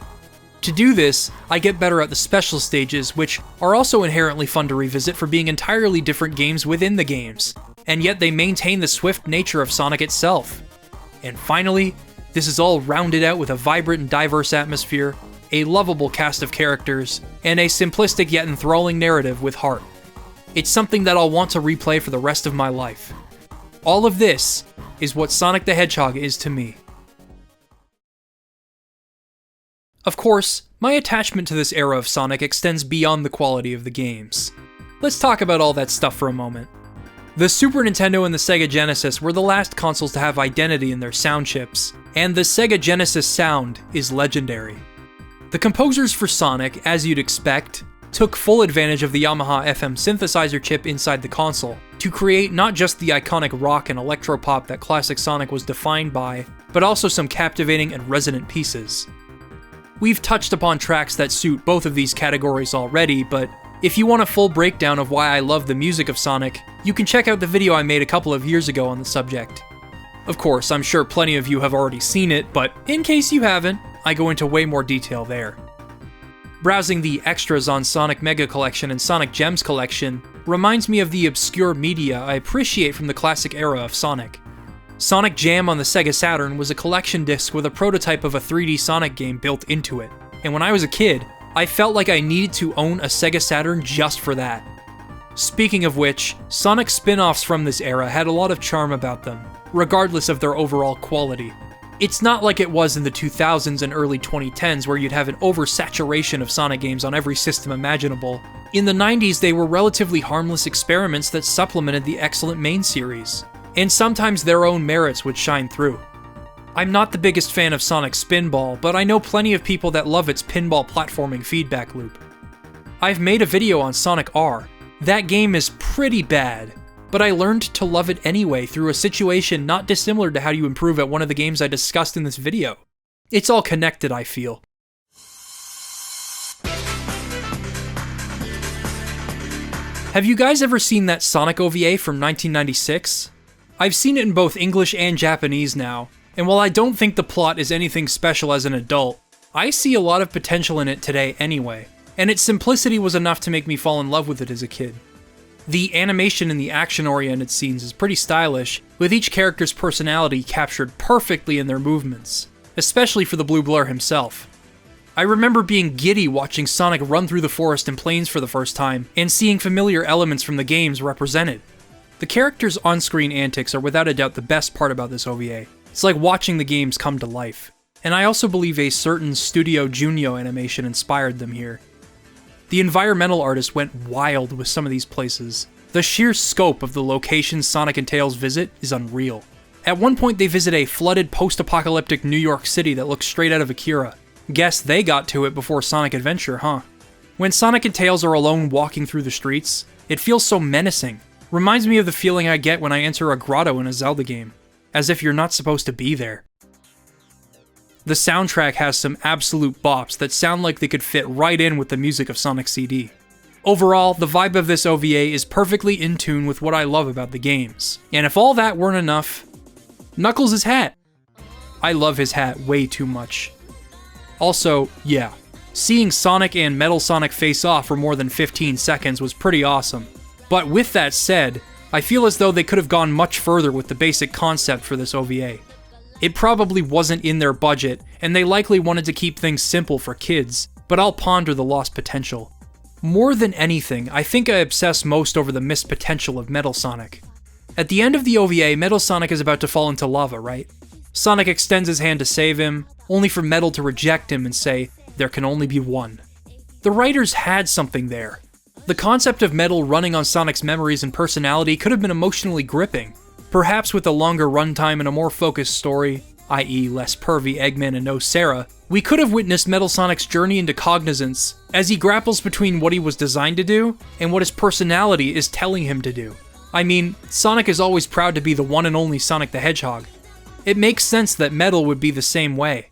To do this, I get better at the special stages, which are also inherently fun to revisit for being entirely different games within the games, and yet they maintain the swift nature of Sonic itself. And finally, this is all rounded out with a vibrant and diverse atmosphere, a lovable cast of characters, and a simplistic yet enthralling narrative with heart. It's something that I'll want to replay for the rest of my life. All of this is what Sonic the Hedgehog is to me. Of course, my attachment to this era of Sonic extends beyond the quality of the games. Let's talk about all that stuff for a moment. The Super Nintendo and the Sega Genesis were the last consoles to have identity in their sound chips, and the Sega Genesis sound is legendary. The composers for Sonic, as you'd expect, took full advantage of the Yamaha FM synthesizer chip inside the console to create not just the iconic rock and electropop that classic Sonic was defined by, but also some captivating and resonant pieces. We've touched upon tracks that suit both of these categories already, but if you want a full breakdown of why I love the music of Sonic, you can check out the video I made a couple of years ago on the subject. Of course, I'm sure plenty of you have already seen it, but in case you haven't, I go into way more detail there. Browsing the extras on Sonic Mega Collection and Sonic Gems Collection reminds me of the obscure media I appreciate from the classic era of Sonic. Sonic Jam on the Sega Saturn was a collection disc with a prototype of a 3D Sonic game built into it, and when I was a kid, I felt like I needed to own a Sega Saturn just for that. Speaking of which, Sonic spin-offs from this era had a lot of charm about them, regardless of their overall quality. It's not like it was in the 2000s and early 2010s where you'd have an oversaturation of Sonic games on every system imaginable. In the 90s, they were relatively harmless experiments that supplemented the excellent main series, and sometimes their own merits would shine through. I'm not the biggest fan of Sonic Spinball, but I know plenty of people that love its pinball platforming feedback loop. I've made a video on Sonic R. That game is pretty bad, but I learned to love it anyway through a situation not dissimilar to how you improve at one of the games I discussed in this video. It's all connected, I feel. Have you guys ever seen that Sonic OVA from 1996? I've seen it in both English and Japanese now, and while I don't think the plot is anything special as an adult, I see a lot of potential in it today anyway, and its simplicity was enough to make me fall in love with it as a kid. The animation in the action-oriented scenes is pretty stylish, with each character's personality captured perfectly in their movements, especially for the Blue Blur himself. I remember being giddy watching Sonic run through the forest and plains for the first time, and seeing familiar elements from the games represented. The characters' on-screen antics are without a doubt the best part about this OVA. It's like watching the games come to life. And I also believe a certain Studio Junyo animation inspired them here. The environmental artist went wild with some of these places. The sheer scope of the locations Sonic and Tails visit is unreal. At one point they visit a flooded post-apocalyptic New York City that looks straight out of Akira. Guess they got to it before Sonic Adventure, huh? When Sonic and Tails are alone walking through the streets, it feels so menacing. Reminds me of the feeling I get when I enter a grotto in a Zelda game, as if you're not supposed to be there. The soundtrack has some absolute bops that sound like they could fit right in with the music of Sonic CD. Overall, the vibe of this OVA is perfectly in tune with what I love about the games. And if all that weren't enough, Knuckles' hat. I love his hat way too much. Also, yeah, seeing Sonic and Metal Sonic face off for more than 15 seconds was pretty awesome. But with that said, I feel as though they could have gone much further with the basic concept for this OVA. It probably wasn't in their budget, and they likely wanted to keep things simple for kids, but I'll ponder the lost potential. More than anything, I think I obsess most over the missed potential of Metal Sonic. At the end of the OVA, Metal Sonic is about to fall into lava, right? Sonic extends his hand to save him, only for Metal to reject him and say, "There can only be one." The writers had something there. The concept of Metal running on Sonic's memories and personality could have been emotionally gripping. Perhaps with a longer runtime and a more focused story, i.e. less pervy Eggman and no Sarah, we could have witnessed Metal Sonic's journey into cognizance as he grapples between what he was designed to do and what his personality is telling him to do. I mean, Sonic is always proud to be the one and only Sonic the Hedgehog. It makes sense that Metal would be the same way.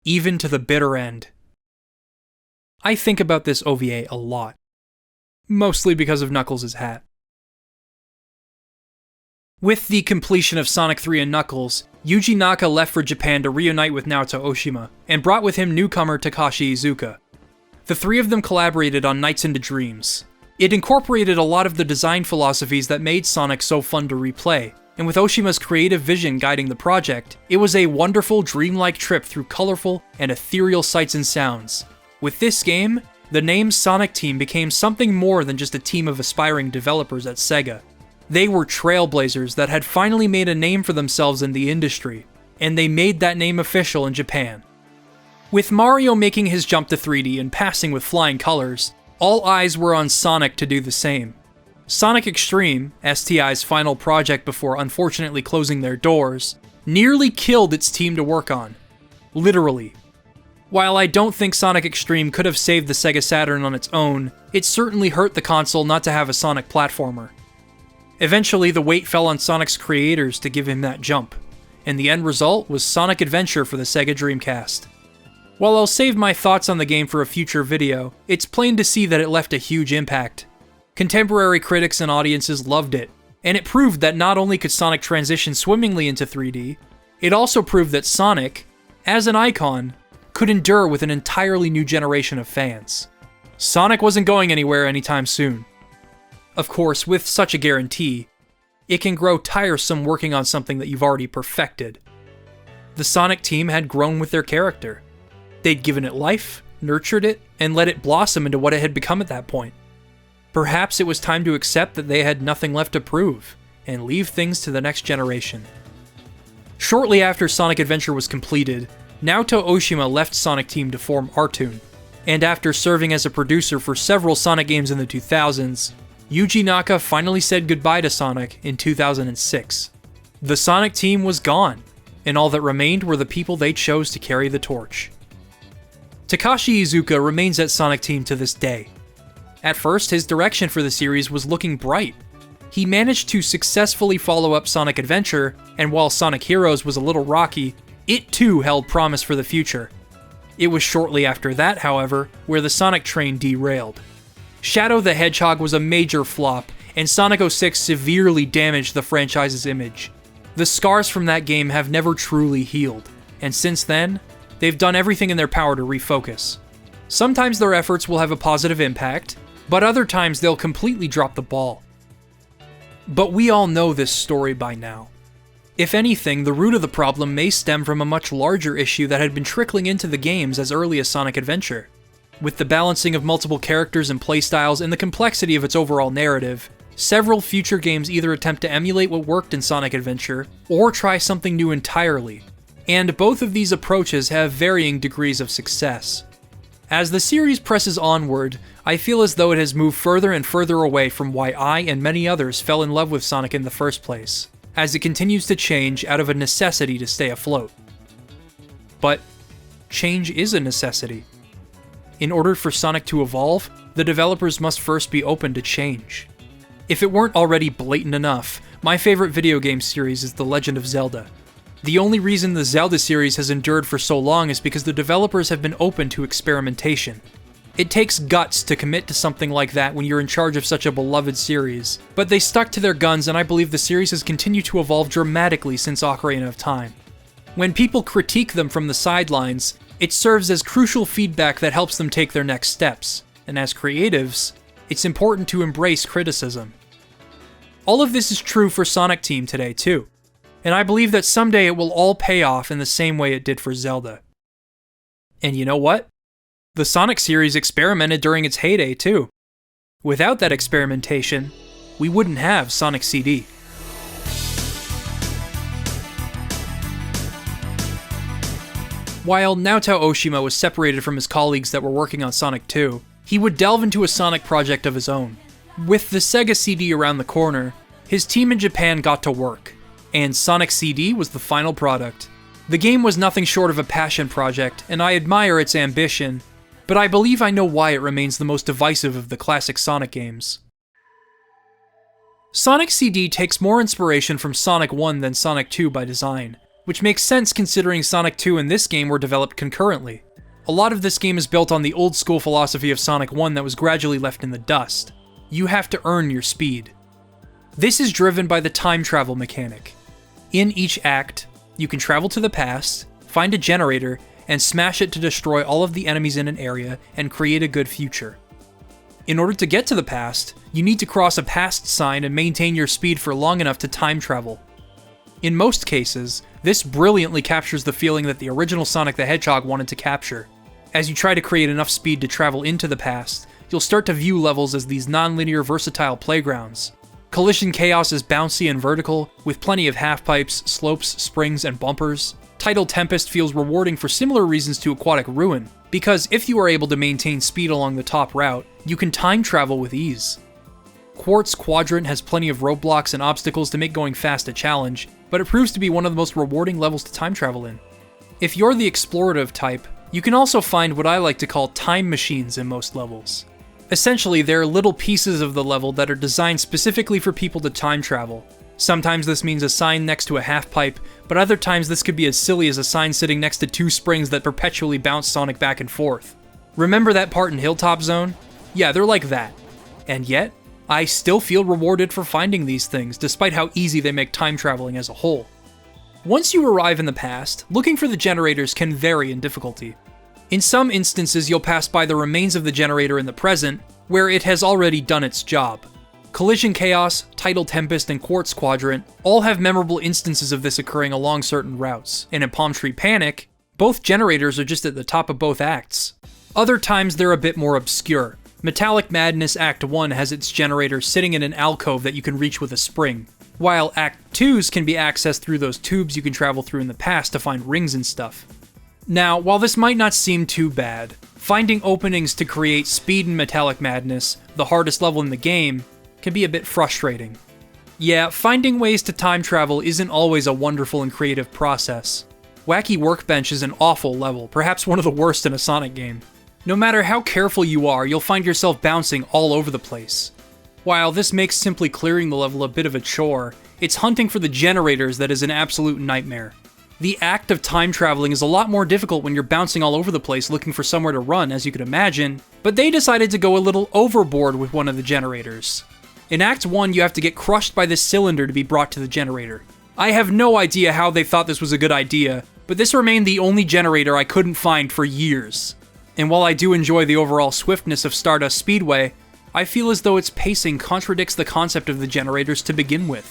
Even to the bitter end. I think about this OVA a lot. Mostly because of Knuckles' hat. With the completion of Sonic 3 and Knuckles, Yuji Naka left for Japan to reunite with Naoto Oshima, and brought with him newcomer Takashi Iizuka. The three of them collaborated on Nights into Dreams. It incorporated a lot of the design philosophies that made Sonic so fun to replay, and with Oshima's creative vision guiding the project, it was a wonderful dreamlike trip through colorful and ethereal sights and sounds. With this game, the name Sonic Team became something more than just a team of aspiring developers at Sega. They were trailblazers that had finally made a name for themselves in the industry, and they made that name official in Japan. With Mario making his jump to 3D and passing with flying colors, all eyes were on Sonic to do the same. Sonic Extreme, STI's final project before unfortunately closing their doors, nearly killed its team to work on. Literally. While I don't think Sonic Extreme could have saved the Sega Saturn on its own, it certainly hurt the console not to have a Sonic platformer. Eventually, the weight fell on Sonic's creators to give him that jump, and the end result was Sonic Adventure for the Sega Dreamcast. While I'll save my thoughts on the game for a future video, it's plain to see that it left a huge impact. Contemporary critics and audiences loved it, and it proved that not only could Sonic transition swimmingly into 3D, it also proved that Sonic, as an icon, could endure with an entirely new generation of fans. Sonic wasn't going anywhere anytime soon. Of course, with such a guarantee, it can grow tiresome working on something that you've already perfected. The Sonic team had grown with their character. They'd given it life, nurtured it, and let it blossom into what it had become at that point. Perhaps it was time to accept that they had nothing left to prove, and leave things to the next generation. Shortly after Sonic Adventure was completed, Naoto Oshima left Sonic Team to form Artoon, and after serving as a producer for several Sonic games in the 2000s, Yuji Naka finally said goodbye to Sonic in 2006. The Sonic team was gone, and all that remained were the people they chose to carry the torch. Takashi Iizuka remains at Sonic Team to this day. At first, his direction for the series was looking bright. He managed to successfully follow up Sonic Adventure, and while Sonic Heroes was a little rocky, it too held promise for the future. It was shortly after that, however, where the Sonic train derailed. Shadow the Hedgehog was a major flop, and Sonic 06 severely damaged the franchise's image. The scars from that game have never truly healed, and since then, they've done everything in their power to refocus. Sometimes their efforts will have a positive impact, but other times they'll completely drop the ball. But we all know this story by now. If anything, the root of the problem may stem from a much larger issue that had been trickling into the games as early as Sonic Adventure. With the balancing of multiple characters and playstyles and the complexity of its overall narrative, several future games either attempt to emulate what worked in Sonic Adventure, or try something new entirely. And both of these approaches have varying degrees of success. As the series presses onward, I feel as though it has moved further and further away from why I and many others fell in love with Sonic in the first place, as it continues to change out of a necessity to stay afloat. But change is a necessity. In order for Sonic to evolve, the developers must first be open to change. If it weren't already blatant enough, my favorite video game series is The Legend of Zelda. The only reason the Zelda series has endured for so long is because the developers have been open to experimentation. It takes guts to commit to something like that when you're in charge of such a beloved series, but they stuck to their guns, and I believe the series has continued to evolve dramatically since Ocarina of Time. When people critique them from the sidelines, it serves as crucial feedback that helps them take their next steps, and as creatives, it's important to embrace criticism. All of this is true for Sonic Team today too, and I believe that someday it will all pay off in the same way it did for Zelda. And you know what? The Sonic series experimented during its heyday too. Without that experimentation, we wouldn't have Sonic CD. While Naoto Oshima was separated from his colleagues that were working on Sonic 2, he would delve into a Sonic project of his own. With the Sega CD around the corner, his team in Japan got to work, and Sonic CD was the final product. The game was nothing short of a passion project, and I admire its ambition, but I believe I know why it remains the most divisive of the classic Sonic games. Sonic CD takes more inspiration from Sonic 1 than Sonic 2 by design, which makes sense considering Sonic 2 and this game were developed concurrently. A lot of this game is built on the old school philosophy of Sonic 1 that was gradually left in the dust. You have to earn your speed. This is driven by the time travel mechanic. In each act, you can travel to the past, find a generator, and smash it to destroy all of the enemies in an area and create a good future. In order to get to the past, you need to cross a past sign and maintain your speed for long enough to time travel. In most cases, this brilliantly captures the feeling that the original Sonic the Hedgehog wanted to capture. As you try to create enough speed to travel into the past, you'll start to view levels as these non-linear versatile playgrounds. Collision Chaos is bouncy and vertical, with plenty of half-pipes, slopes, springs, and bumpers. Tidal Tempest feels rewarding for similar reasons to Aquatic Ruin, because if you are able to maintain speed along the top route, you can time travel with ease. Quartz Quadrant has plenty of roadblocks and obstacles to make going fast a challenge, but it proves to be one of the most rewarding levels to time travel in. If you're the explorative type, you can also find what I like to call time machines in most levels. Essentially, there are little pieces of the level that are designed specifically for people to time travel. Sometimes this means a sign next to a half-pipe, but other times this could be as silly as a sign sitting next to two springs that perpetually bounce Sonic back and forth. Remember that part in Hilltop Zone? Yeah, they're like that. And yet, I still feel rewarded for finding these things, despite how easy they make time traveling as a whole. Once you arrive in the past, looking for the generators can vary in difficulty. In some instances, you'll pass by the remains of the generator in the present, where it has already done its job. Collision Chaos, Tidal Tempest, and Quartz Quadrant all have memorable instances of this occurring along certain routes, and in Palm Tree Panic, both generators are just at the top of both acts. Other times they're a bit more obscure. Metallic Madness Act 1 has its generator sitting in an alcove that you can reach with a spring, while Act 2's can be accessed through those tubes you can travel through in the past to find rings and stuff. Now, while this might not seem too bad, finding openings to create speed in Metallic Madness, the hardest level in the game, can be a bit frustrating. Yeah, finding ways to time travel isn't always a wonderful and creative process. Wacky Workbench is an awful level, perhaps one of the worst in a Sonic game. No matter how careful you are, you'll find yourself bouncing all over the place. While this makes simply clearing the level a bit of a chore, it's hunting for the generators that is an absolute nightmare. The act of time traveling is a lot more difficult when you're bouncing all over the place looking for somewhere to run, as you could imagine, but they decided to go a little overboard with one of the generators. In Act 1, you have to get crushed by this cylinder to be brought to the generator. I have no idea how they thought this was a good idea, but this remained the only generator I couldn't find for years. And while I do enjoy the overall swiftness of Stardust Speedway, I feel as though its pacing contradicts the concept of the generators to begin with.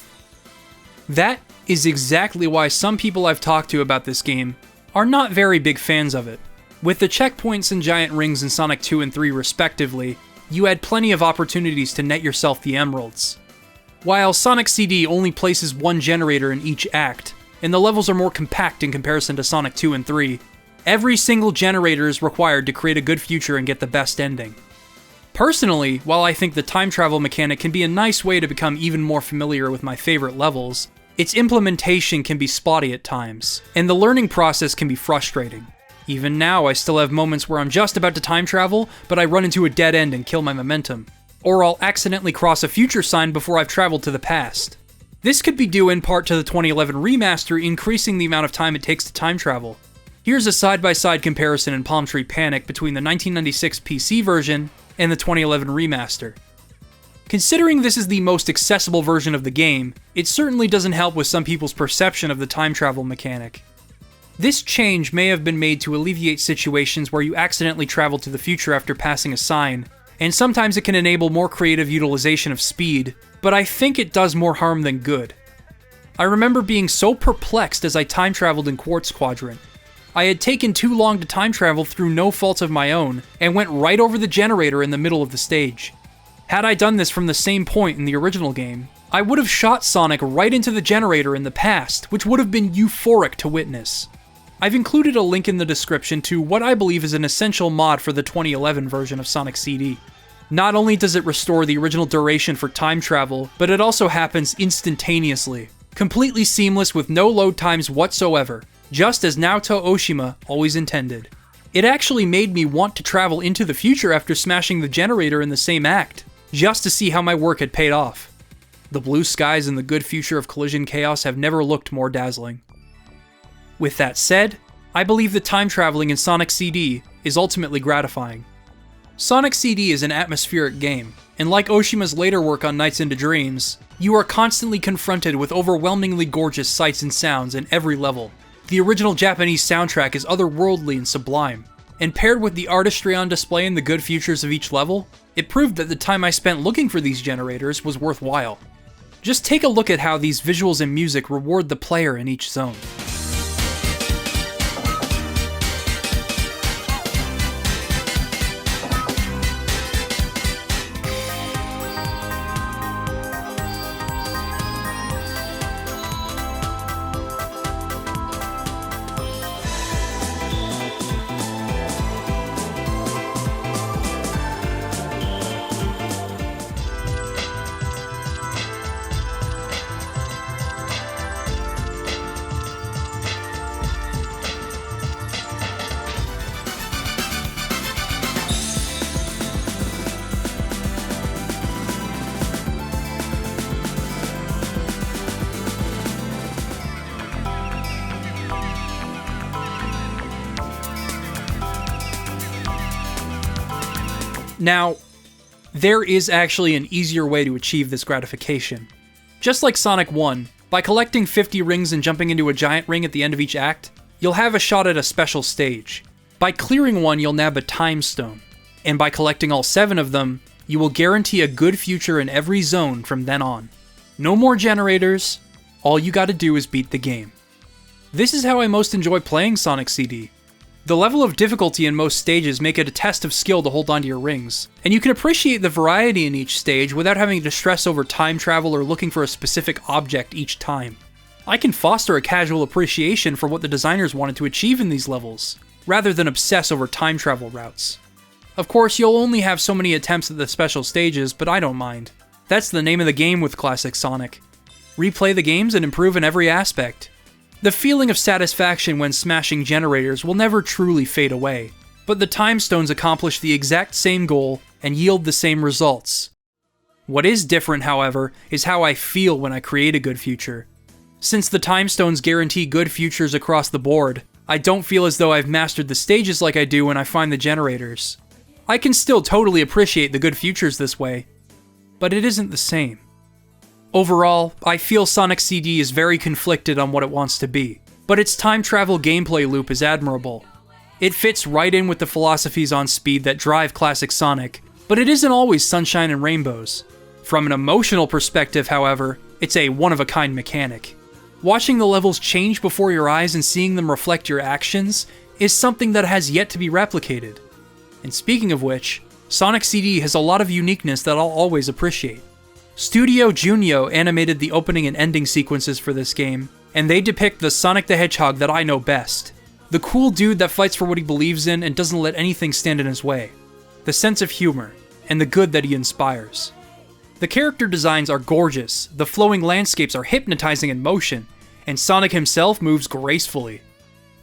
That is exactly why some people I've talked to about this game are not very big fans of it. With the checkpoints and giant rings in Sonic 2 and 3 respectively, you had plenty of opportunities to net yourself the emeralds. While Sonic CD only places one generator in each act, and the levels are more compact in comparison to Sonic 2 and 3, every single generator is required to create a good future and get the best ending. Personally, while I think the time travel mechanic can be a nice way to become even more familiar with my favorite levels, its implementation can be spotty at times, and the learning process can be frustrating. Even now, I still have moments where I'm just about to time travel, but I run into a dead end and kill my momentum. Or I'll accidentally cross a future sign before I've traveled to the past. This could be due in part to the 2011 remaster increasing the amount of time it takes to time travel. Here's a side-by-side comparison in Palm Tree Panic between the 1996 PC version and the 2011 remaster. Considering this is the most accessible version of the game, it certainly doesn't help with some people's perception of the time travel mechanic. This change may have been made to alleviate situations where you accidentally travel to the future after passing a sign, and sometimes it can enable more creative utilization of speed, but I think it does more harm than good. I remember being so perplexed as I time traveled in Quartz Quadrant. I had taken too long to time travel through no fault of my own, and went right over the generator in the middle of the stage. Had I done this from the same point in the original game, I would have shot Sonic right into the generator in the past, which would have been euphoric to witness. I've included a link in the description to what I believe is an essential mod for the 2011 version of Sonic CD. Not only does it restore the original duration for time travel, but it also happens instantaneously, completely seamless with no load times whatsoever, just as Naoto Oshima always intended. It actually made me want to travel into the future after smashing the generator in the same act, just to see how my work had paid off. The blue skies and the good future of Collision Chaos have never looked more dazzling. With that said, I believe that time traveling in Sonic CD is ultimately gratifying. Sonic CD is an atmospheric game, and like Oshima's later work on Nights into Dreams, you are constantly confronted with overwhelmingly gorgeous sights and sounds in every level. The original Japanese soundtrack is otherworldly and sublime, and paired with the artistry on display in the good futures of each level, it proved that the time I spent looking for these generators was worthwhile. Just take a look at how these visuals and music reward the player in each zone. Now, there is actually an easier way to achieve this gratification. Just like Sonic 1, by collecting 50 rings and jumping into a giant ring at the end of each act, you'll have a shot at a special stage. By clearing one, you'll nab a time stone, and by collecting all 7 of them, you will guarantee a good future in every zone from then on. No more generators, all you gotta do is beat the game. This is how I most enjoy playing Sonic CD. The level of difficulty in most stages make it a test of skill to hold onto your rings, and you can appreciate the variety in each stage without having to stress over time travel or looking for a specific object each time. I can foster a casual appreciation for what the designers wanted to achieve in these levels, rather than obsess over time travel routes. Of course, you'll only have so many attempts at the special stages, but I don't mind. That's the name of the game with classic Sonic. Replay the games and improve in every aspect. The feeling of satisfaction when smashing generators will never truly fade away, but the time stones accomplish the exact same goal and yield the same results. What is different, however, is how I feel when I create a good future. Since the time stones guarantee good futures across the board, I don't feel as though I've mastered the stages like I do when I find the generators. I can still totally appreciate the good futures this way, but it isn't the same. Overall, I feel Sonic CD is very conflicted on what it wants to be, but its time travel gameplay loop is admirable. It fits right in with the philosophies on speed that drive classic Sonic, But it isn't always sunshine and rainbows. From an emotional perspective, however, it's a one-of-a-kind mechanic. Watching the levels change before your eyes and seeing them reflect your actions is something that has yet to be replicated. And speaking of which, Sonic CD has a lot of uniqueness that I'll always appreciate. Studio Junio animated the opening and ending sequences for this game, and they depict the Sonic the Hedgehog that I know best. The cool dude that fights for what he believes in and doesn't let anything stand in his way. The sense of humor, and the good that he inspires. The character designs are gorgeous, the flowing landscapes are hypnotizing in motion, and Sonic himself moves gracefully.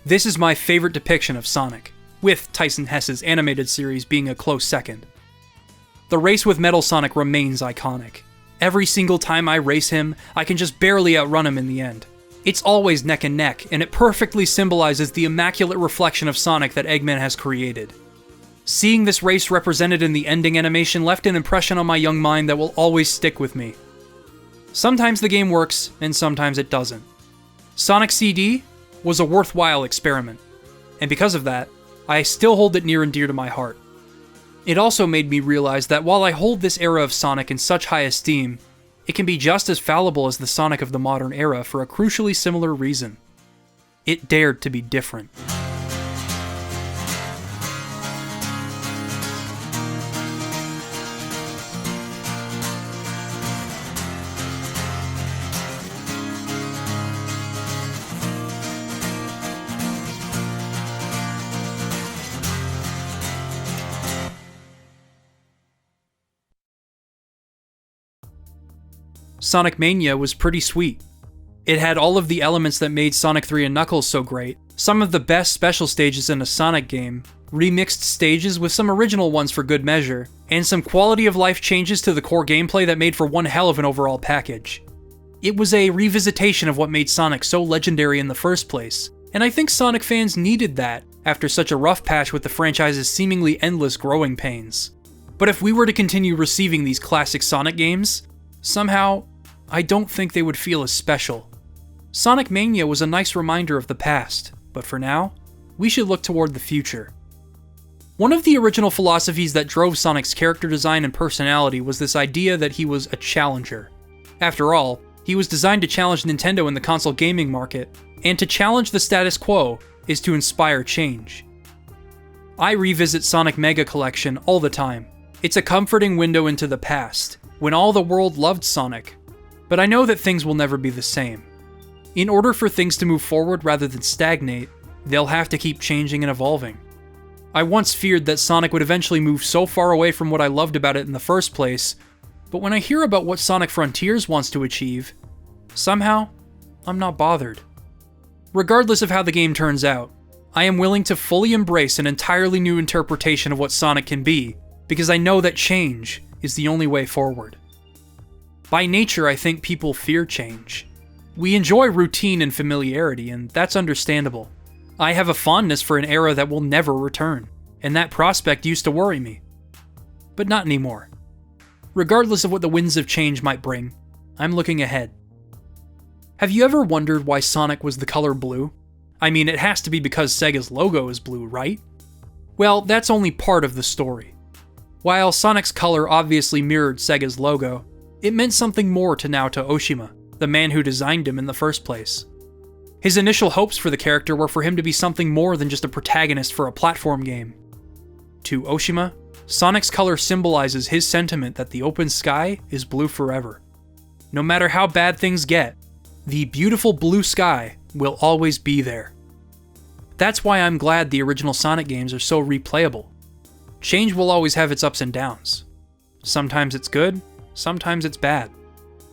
This is my favorite depiction of Sonic, with Tyson Hesse's animated series being a close second. The race with Metal Sonic remains iconic. Every single time I race him, I can just barely outrun him in the end. It's always neck and neck, and it perfectly symbolizes the immaculate reflection of Sonic that Eggman has created. Seeing this race represented in the ending animation left an impression on my young mind that will always stick with me. Sometimes the game works, and sometimes it doesn't. Sonic CD was a worthwhile experiment, and because of that, I still hold it near and dear to my heart. It also made me realize that while I hold this era of Sonic in such high esteem, it can be just as fallible as the Sonic of the modern era for a crucially similar reason. It dared to be different. Sonic Mania was pretty sweet. It had all of the elements that made Sonic 3 and Knuckles so great, some of the best special stages in a Sonic game, remixed stages with some original ones for good measure, and some quality of life changes to the core gameplay that made for one hell of an overall package. It was a revisitation of what made Sonic so legendary in the first place, and I think Sonic fans needed that after such a rough patch with the franchise's seemingly endless growing pains. But if we were to continue receiving these classic Sonic games, somehow, I don't think they would feel as special. Sonic Mania was a nice reminder of the past, but for now, we should look toward the future. One of the original philosophies that drove Sonic's character design and personality was this idea that he was a challenger. After all, he was designed to challenge Nintendo in the console gaming market, and to challenge the status quo is to inspire change. I revisit Sonic Mega Collection all the time. It's a comforting window into the past, when all the world loved Sonic. But I know that things will never be the same. In order for things to move forward rather than stagnate, they'll have to keep changing and evolving. I once feared that Sonic would eventually move so far away from what I loved about it in the first place, but when I hear about what Sonic Frontiers wants to achieve, somehow, I'm not bothered. Regardless of how the game turns out, I am willing to fully embrace an entirely new interpretation of what Sonic can be, because I know that change is the only way forward. By nature, I think people fear change. We enjoy routine and familiarity, and that's understandable. I have a fondness for an era that will never return, and that prospect used to worry me. But not anymore. Regardless of what the winds of change might bring, I'm looking ahead. Have you ever wondered why Sonic was the color blue? I mean, it has to be because Sega's logo is blue, right? Well, that's only part of the story. While Sonic's color obviously mirrored Sega's logo, it meant something more to Naoto Oshima, the man who designed him in the first place. His initial hopes for the character were for him to be something more than just a protagonist for a platform game. To Oshima, Sonic's color symbolizes his sentiment that the open sky is blue forever. No matter how bad things get, the beautiful blue sky will always be there. That's why I'm glad the original Sonic games are so replayable. Change will always have its ups and downs. Sometimes it's good, sometimes it's bad.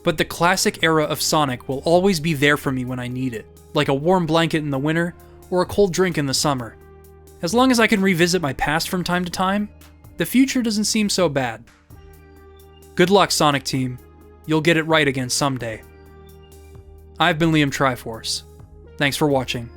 But the classic era of Sonic will always be there for me when I need it, like a warm blanket in the winter or a cold drink in the summer. As long as I can revisit my past from time to time, the future doesn't seem so bad. Good luck, Sonic Team. You'll get it right again someday. I've been Liam Triforce. Thanks for watching.